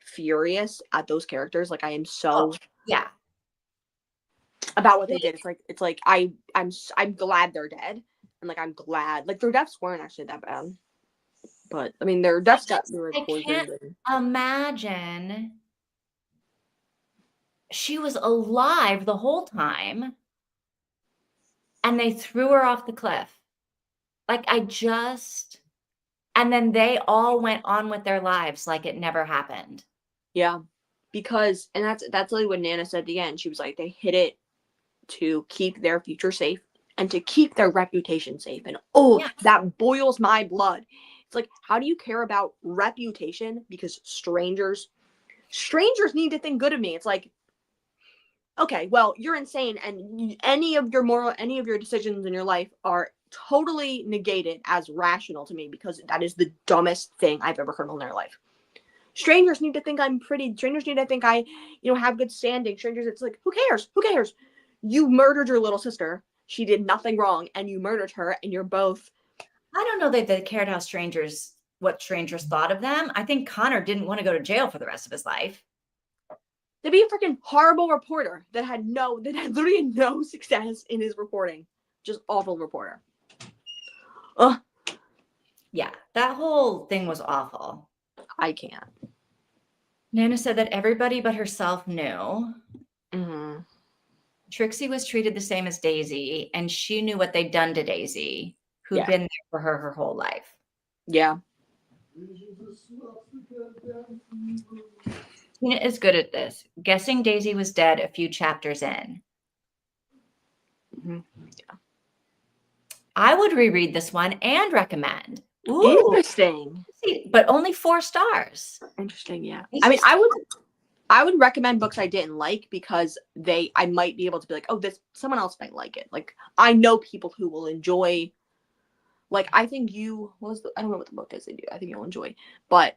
furious at those characters. Like I am Oh, so yeah. about what they did. It's like I'm glad they're dead, and like I'm glad like their deaths weren't actually that bad. But I mean, their deaths they were I can't poisoned. And, imagine she was alive the whole time and they threw her off the cliff. Like and then they all went on with their lives like it never happened. yeah, because and that's really what Nana said at the end. She was like, they hit it to keep their future safe and to keep their reputation safe. And oh, Yeah. that boils my blood. It's like, how do you care about reputation? Because strangers need to think good of me. It's like, okay, well, you're insane, and any of your decisions in your life are totally negated as rational to me because that is the dumbest thing I've ever heard in their life. Strangers need to think I'm pretty. Strangers need to think I, have good standing. Strangers, it's like, who cares? Who cares? You murdered your little sister. She did nothing wrong, and you murdered her, and you're both. I don't know that they cared what strangers thought of them. I think Connor didn't want to go to jail for the rest of his life. To be a freaking horrible reporter that had literally no success in his reporting. Just awful reporter. Ugh. Yeah, that whole thing was awful. I can't. Nana said that everybody but herself knew. Mm-hmm. Trixie was treated the same as Daisy, and she knew what they'd done to Daisy, who'd Yeah. been there for her whole life. Yeah. Tina is good at this, guessing Daisy was dead a few chapters in. Mm-hmm. Yeah. I would reread this one and recommend. Ooh, interesting. But only 4 stars. Interesting, yeah. I mean, I would recommend books I didn't like because I might be able to be like, oh, someone else might like it. Like I know people who will enjoy. Like I think I don't know what the book is they do. I think you'll enjoy, or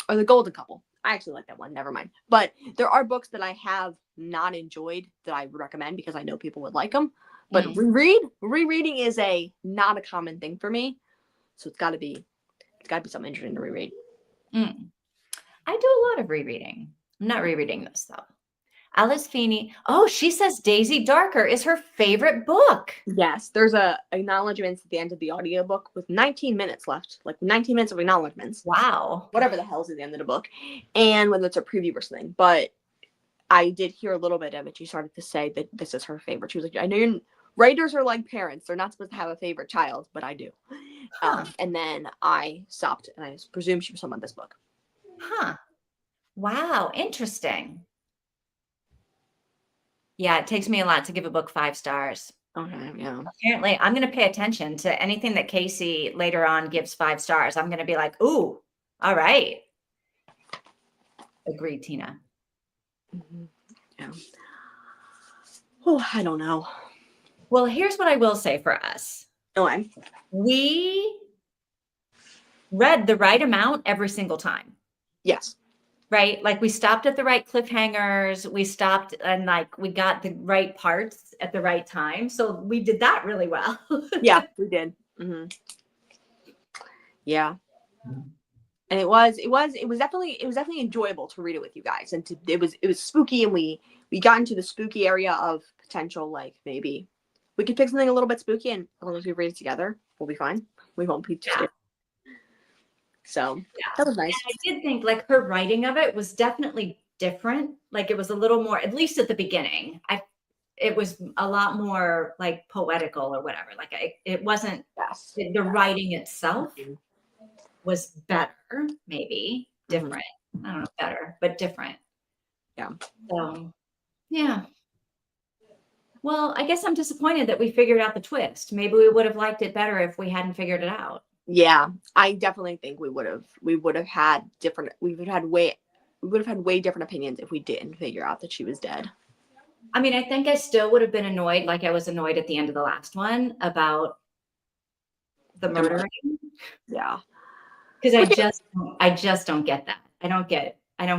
The Golden Couple. I actually like that one. Never mind. But there are books that I have not enjoyed that I would recommend because I know people would like them. But rereading is not a common thing for me, so it's got to be something interesting to reread. I do a lot of rereading. I'm not rereading this though. Alice Feeney. Oh, she says Daisy Darker is her favorite book. Yes, there's a acknowledgments at the end of the audiobook with 19 minutes left, like 19 minutes of acknowledgments. Wow. Whatever the hell's at the end of the book, and whether it's a preview or something. But I did hear a little bit of it. She started to say that this is her favorite. She was like, I know writers are like parents. They're not supposed to have a favorite child, but I do. Huh. And then I stopped, and I presume she was talking about this book. Huh. Wow. Interesting. Yeah, it takes me a lot to give a book 5 stars. Okay, yeah. Apparently, I'm going to pay attention to anything that Casey later on gives 5 stars. I'm going to be like, ooh, all right. Agreed, Tina. Mm-hmm. Yeah. Oh, I don't know. Well, here's what I will say for us. Okay. We read the right amount every single time. Yes. Right? Like we stopped at the right cliffhangers. We stopped and like we got the right parts at the right time. So we did that really well. Yeah, we did. Yeah. And it was definitely enjoyable to read it with you guys. And it was spooky, and we got into the spooky area of potential, like maybe we could pick something a little bit spooky, and as long as we read it together, we'll be fine. We won't be too scared. So that was nice. And I did think like her writing of it was definitely different. Like it was a little more, at least at the beginning. It was a lot more like poetical or whatever. Like it wasn't the writing itself was better, maybe different. I don't know, better, but different. Yeah. So yeah. Well, I guess I'm disappointed that we figured out the twist. Maybe we would have liked it better if we hadn't figured it out. Yeah, I definitely think we would have had way different opinions if we didn't figure out that she was dead. I mean, I think I still would have been annoyed, like I was annoyed at the end of the last one about the murdering. Yeah. Because I just don't get that. I don't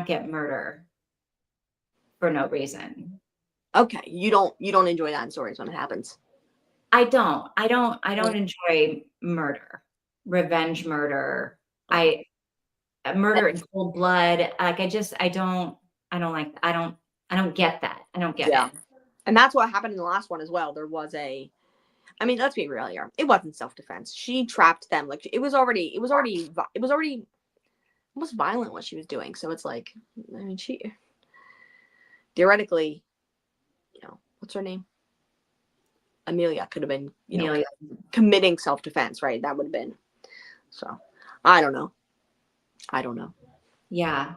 get murder for no reason. Okay. You don't enjoy that in stories when it happens. I don't enjoy murder, revenge murder. Murder in cold blood. Like I don't get that. I don't get it. And that's what happened in the last one as well. There was I mean, let's be real here. It wasn't self-defense. She trapped them. Like it was already almost violent what she was doing. So it's like, I mean, she theoretically, what's her name? Amelia could have been, committing self-defense, right? That would have been. So, I don't know. Yeah.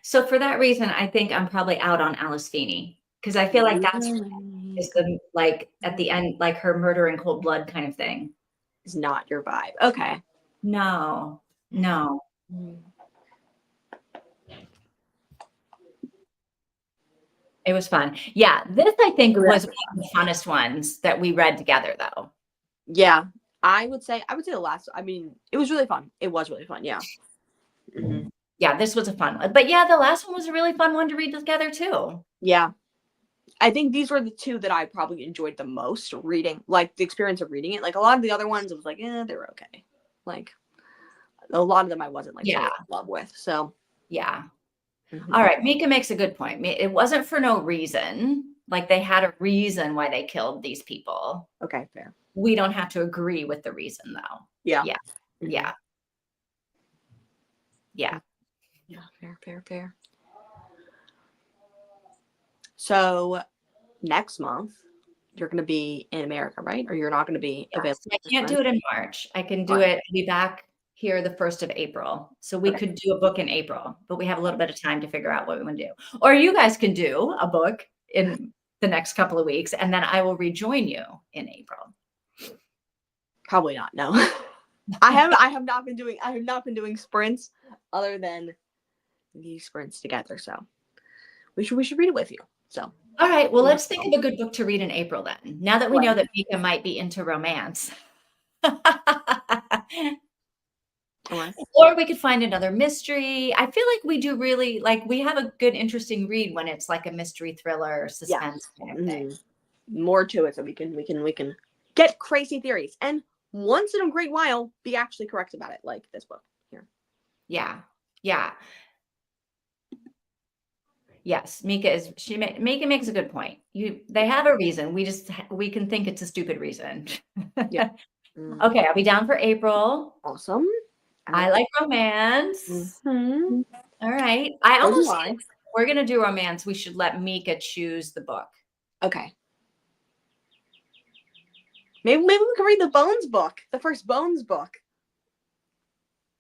So for that reason, I think I'm probably out on Alice Feeney because I feel like that's is the like at the end, like her murder in cold blood kind of thing. Is not your vibe. Okay. No. It was fun. Yeah. This I think was one of the funnest ones that we read together though. Yeah. I would say the last, I mean, it was really fun. It was really fun. Yeah. Yeah, this was a fun one. But yeah, the last one was a really fun one to read together too. Yeah. I think these were the two that I probably enjoyed the most reading, like the experience of reading it. Like a lot of the other ones, it was like, they were okay. Like a lot of them I wasn't like so in love with. So yeah. All right. Mika makes a good point. It wasn't for no reason. Like they had a reason why they killed these people. Okay, fair. We don't have to agree with the reason though. Yeah. Yeah. Yeah. Yeah. Yeah. Fair. So next month you're going to be in America, right? Or you're not going to be available? I can't do it in March. I can do it. I'll be back here the 1st of April. So we could do a book in April, but we have a little bit of time to figure out what we want to do. Or you guys can do a book in the next couple of weeks, and then I will rejoin you in April. Probably not. No. I have not been doing sprints other than these sprints together. So we should read it with you. So all right. Well, let's think of a good book to read in April then. Now that we know that Mika might be into romance. Or we could find another mystery. I feel like we do really we have a good, interesting read when it's like a mystery thriller suspense kind of thing. More to it, so we can get crazy theories, and once in a great while, be actually correct about it, like this book here. Yeah. Yes, Mika makes a good point. They have a reason. We can think it's a stupid reason. Yeah. Okay, I'll be down for April. Awesome. I like romance. All right. I almost think we're going to do romance. We should let Mika choose the book. Okay. Maybe we can read the Bones book, the first Bones book.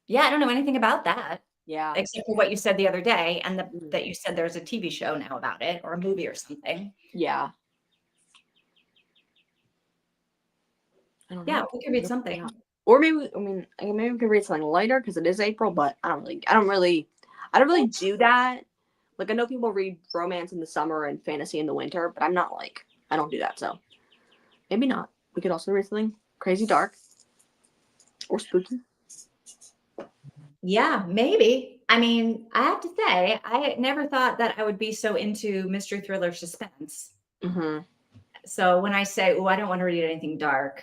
Yeah, I don't know anything about that. Yeah. Except for what you said the other day, and that you said there's a TV show now about it, or a movie or something. Yeah. I don't know. Yeah, we could read something. Or maybe we could read something lighter because it is April, but I don't really do that. Like I know people read romance in the summer and fantasy in the winter, but I'm not I don't do that. So maybe not. We could also read something crazy dark or spooky. Yeah, maybe. I mean, I have to say, I never thought that I would be so into mystery thriller suspense. Hmm. So when I say, oh, I don't want to read anything dark,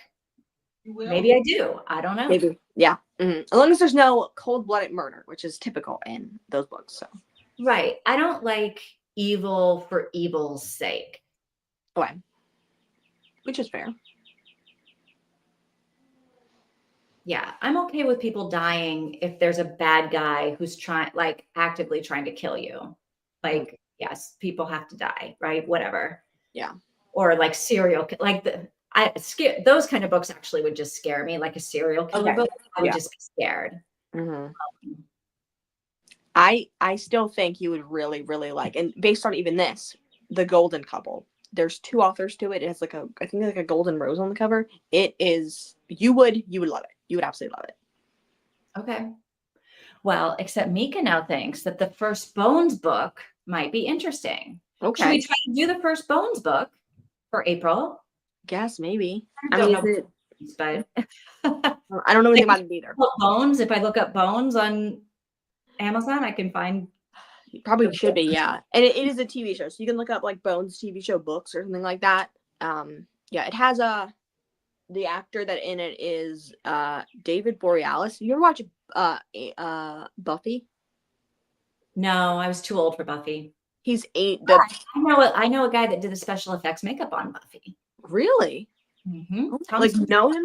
maybe I do. I don't know. Maybe. Yeah. As long as there's no cold-blooded murder, which is typical in those books. So, Right. I don't like evil for evil's sake. okay. Which is fair. Yeah, I'm okay with people dying if there's a bad guy who's trying, like, actively trying to kill you. Mhm. Like, yes, people have to die, right? Whatever. Yeah. Or like like those kind of books actually would just scare me, like a serial killer Okay. book. I would Yeah. just be scared. Hmm. I still think you would really, really like, and based on even this, The Golden Couple. There's two authors to it. It has like I think like a golden rose on the cover. It is, you would love it. You would absolutely love it. Okay. Well, except Mika now thinks that the first Bones book might be interesting. Should we Okay. try to do the first Bones book for April? Guess maybe. I I don't mean, is know, it? but I don't know anything like about it either. Bones, if I look up Bones on Amazon, I can find You probably the should book. be, yeah. And it is a TV show, so you can look up like Bones TV show books or something like that. Yeah, it has the actor that in it is David Borealis. You ever watch Buffy? No, I was too old for Buffy. He's the I know a guy that did the special effects makeup on Buffy. really like Thomas. know him.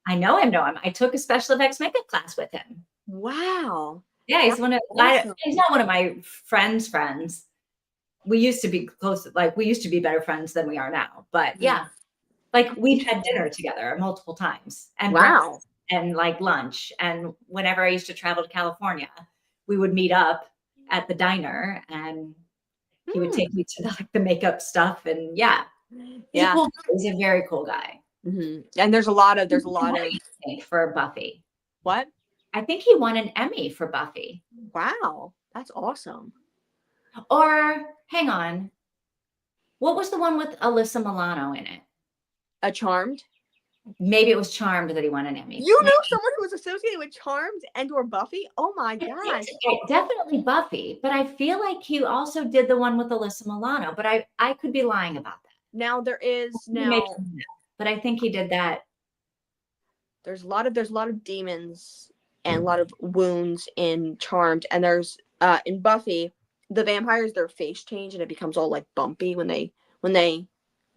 I know him. I took a special effects makeup class with him. Wow, Yeah, that's awesome. he's not one of my friends. We used to be close, like we used to be better friends than we are now. But yeah, like we've had dinner together multiple times and Wow. breakfast and like lunch. And whenever I used to travel to California, we would meet up at the diner and he would Hmm. take me to like the makeup stuff. And yeah, he's a Yeah. cool guy. He's a very cool guy. And there's a lot of For Buffy. what? I think he won an Emmy for Buffy. Wow, that's awesome. Or hang on. What was the one with Alyssa Milano in it? A Charmed. Maybe it was Charmed that he won an Emmy. You know someone who was associated with Charmed and or Buffy? Oh my gosh. Definitely Buffy, but I feel like he also did the one with Alyssa Milano, but I could be lying about that. Now there is But I think he did that. there's a lot of demons and a lot of wounds in Charmed, and there's in Buffy, the vampires, their face change and it becomes all like bumpy when they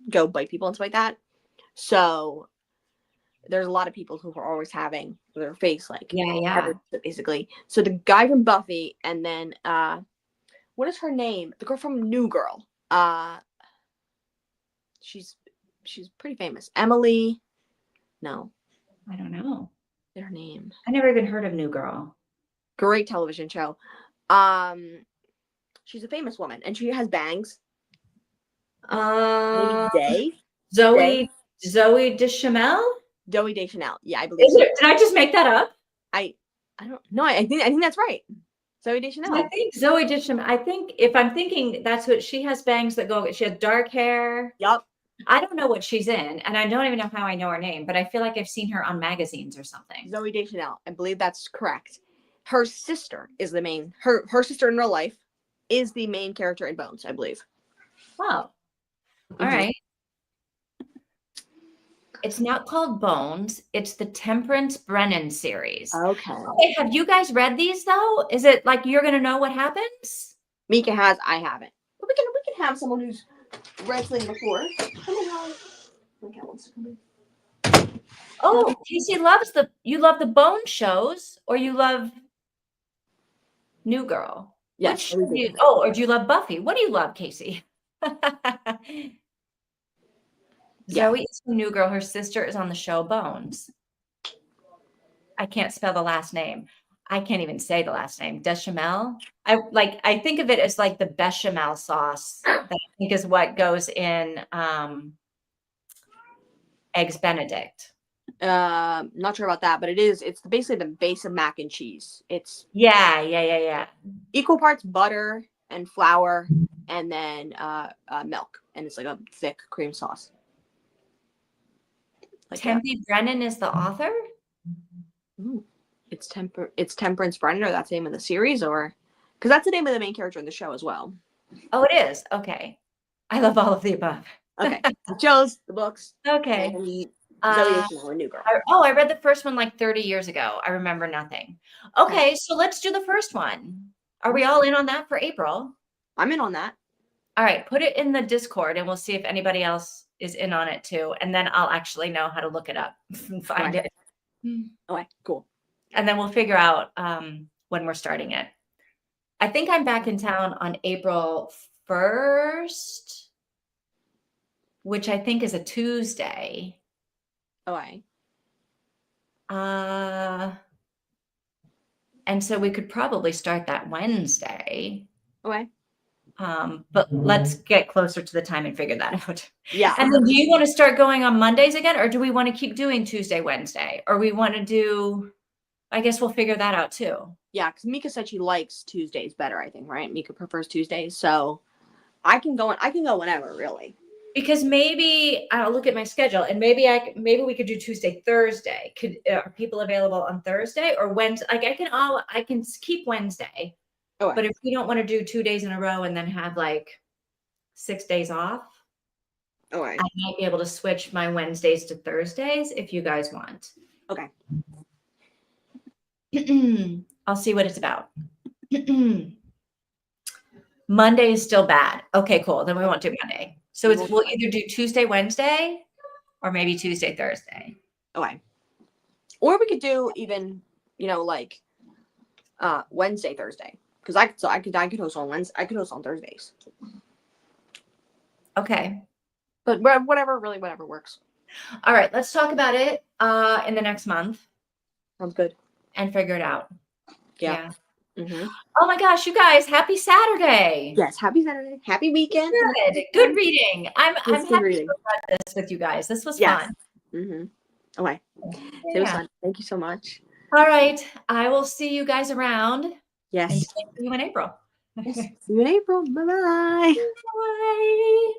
go bite people and stuff like that. So there's a lot of people who are always having their face like basically. So the guy from Buffy, and then what is her name? The girl from New Girl. She's pretty famous. Emily. No, I don't know. her name. I never even heard of New Girl. Great television show. She's a famous woman and she has bangs. Maybe Zoe Deschanel? Zoe Deschanel. Yeah, I believe so. Did I just make that up? I don't know. I think that's right. Zoe Deschanel. I think Zoe Deschanel. I think if I'm thinking that's what she has, bangs that go. She has dark hair. Yup. I don't know what she's in, and I don't even know how I know her name, but I feel like I've seen her on magazines or something. Zoe Deschanel. I believe that's correct. Her sister is the main. Her sister in real life is the main character in Bones, I believe. Wow. All right. It's not called Bones. It's the Temperance Brennan series. Okay. Have you guys read these though? Is it like you're gonna know what happens? Mika has. I haven't. But we can have someone who's read something before. Oh, Casey loves you love the Bone shows, or you love New Girl? Yes. Or do you love Buffy? What do you love, Casey? Zoe is from New Girl. Her sister is on the show Bones. I can't spell the last name. I can't even say the last name. Deschamel. I think of it as like the bechamel sauce that I think is what goes in Eggs Benedict. Not sure about that, but it's basically the base of mac and cheese. It's yeah. Equal parts butter and flour and then milk, and it's like a thick cream sauce. Like Tempe Brennan is the author? Ooh, it's Temperance Brennan, or that's the name of the series, or because that's the name of the main character in the show as well. Oh, it is. Okay. I love all of the above. Okay, the shows, the books, Okay. and Zoe Uh, Deschanel, a new girl. I read the first one like 30 years ago. I remember nothing. Okay, so let's do the first one. Are we all in on that for April? I'm in on that. All right, put it in the Discord and we'll see if anybody else is in on it too. And then I'll actually know how to look it up and find it. Okay, cool. And then we'll figure out when we're starting it. I think I'm back in town on April 1st, which I think is a Tuesday. Okay. And so we could probably start that Wednesday. Okay. But let's get closer to the time and figure that out. Yeah. And then do you want to start going on Mondays again, or do we want to keep doing Tuesday, Wednesday? Or we want to do, I guess we'll figure that out too. Yeah, because Mika said she likes Tuesdays better, I think, right? Mika prefers Tuesdays. So I can go whenever, really. Because maybe I'll look at my schedule and maybe we could do Tuesday, Thursday. Are people available on Thursday or Wednesday? Like I can keep Wednesday. Okay. But if we don't want to do 2 days in a row and then have like 6 days off, Okay. I might be able to switch my Wednesdays to Thursdays if you guys want. Okay. I'll see what it's about. Monday is still bad. Okay, cool. Then we won't do Monday. So we'll either do Tuesday, Wednesday, or maybe Tuesday, Thursday. Okay. Or we could do even, like Wednesday, Thursday. Because I could host on Wednesday. I could host on Thursdays. Okay. But whatever works. All right, let's talk about it in the next month. Sounds good. And figure it out. Yeah. Mm-hmm. Oh my gosh, you guys, happy Saturday. Yes, happy Saturday. Happy weekend. Good reading. I'm happy reading. to talk about this with you guys. This was fun. Mm-hmm. Okay. It was fun. Thank you so much. All right. I will see you guys around. Yes. And see you in April. Yes. See you in April. Bye-bye. Bye.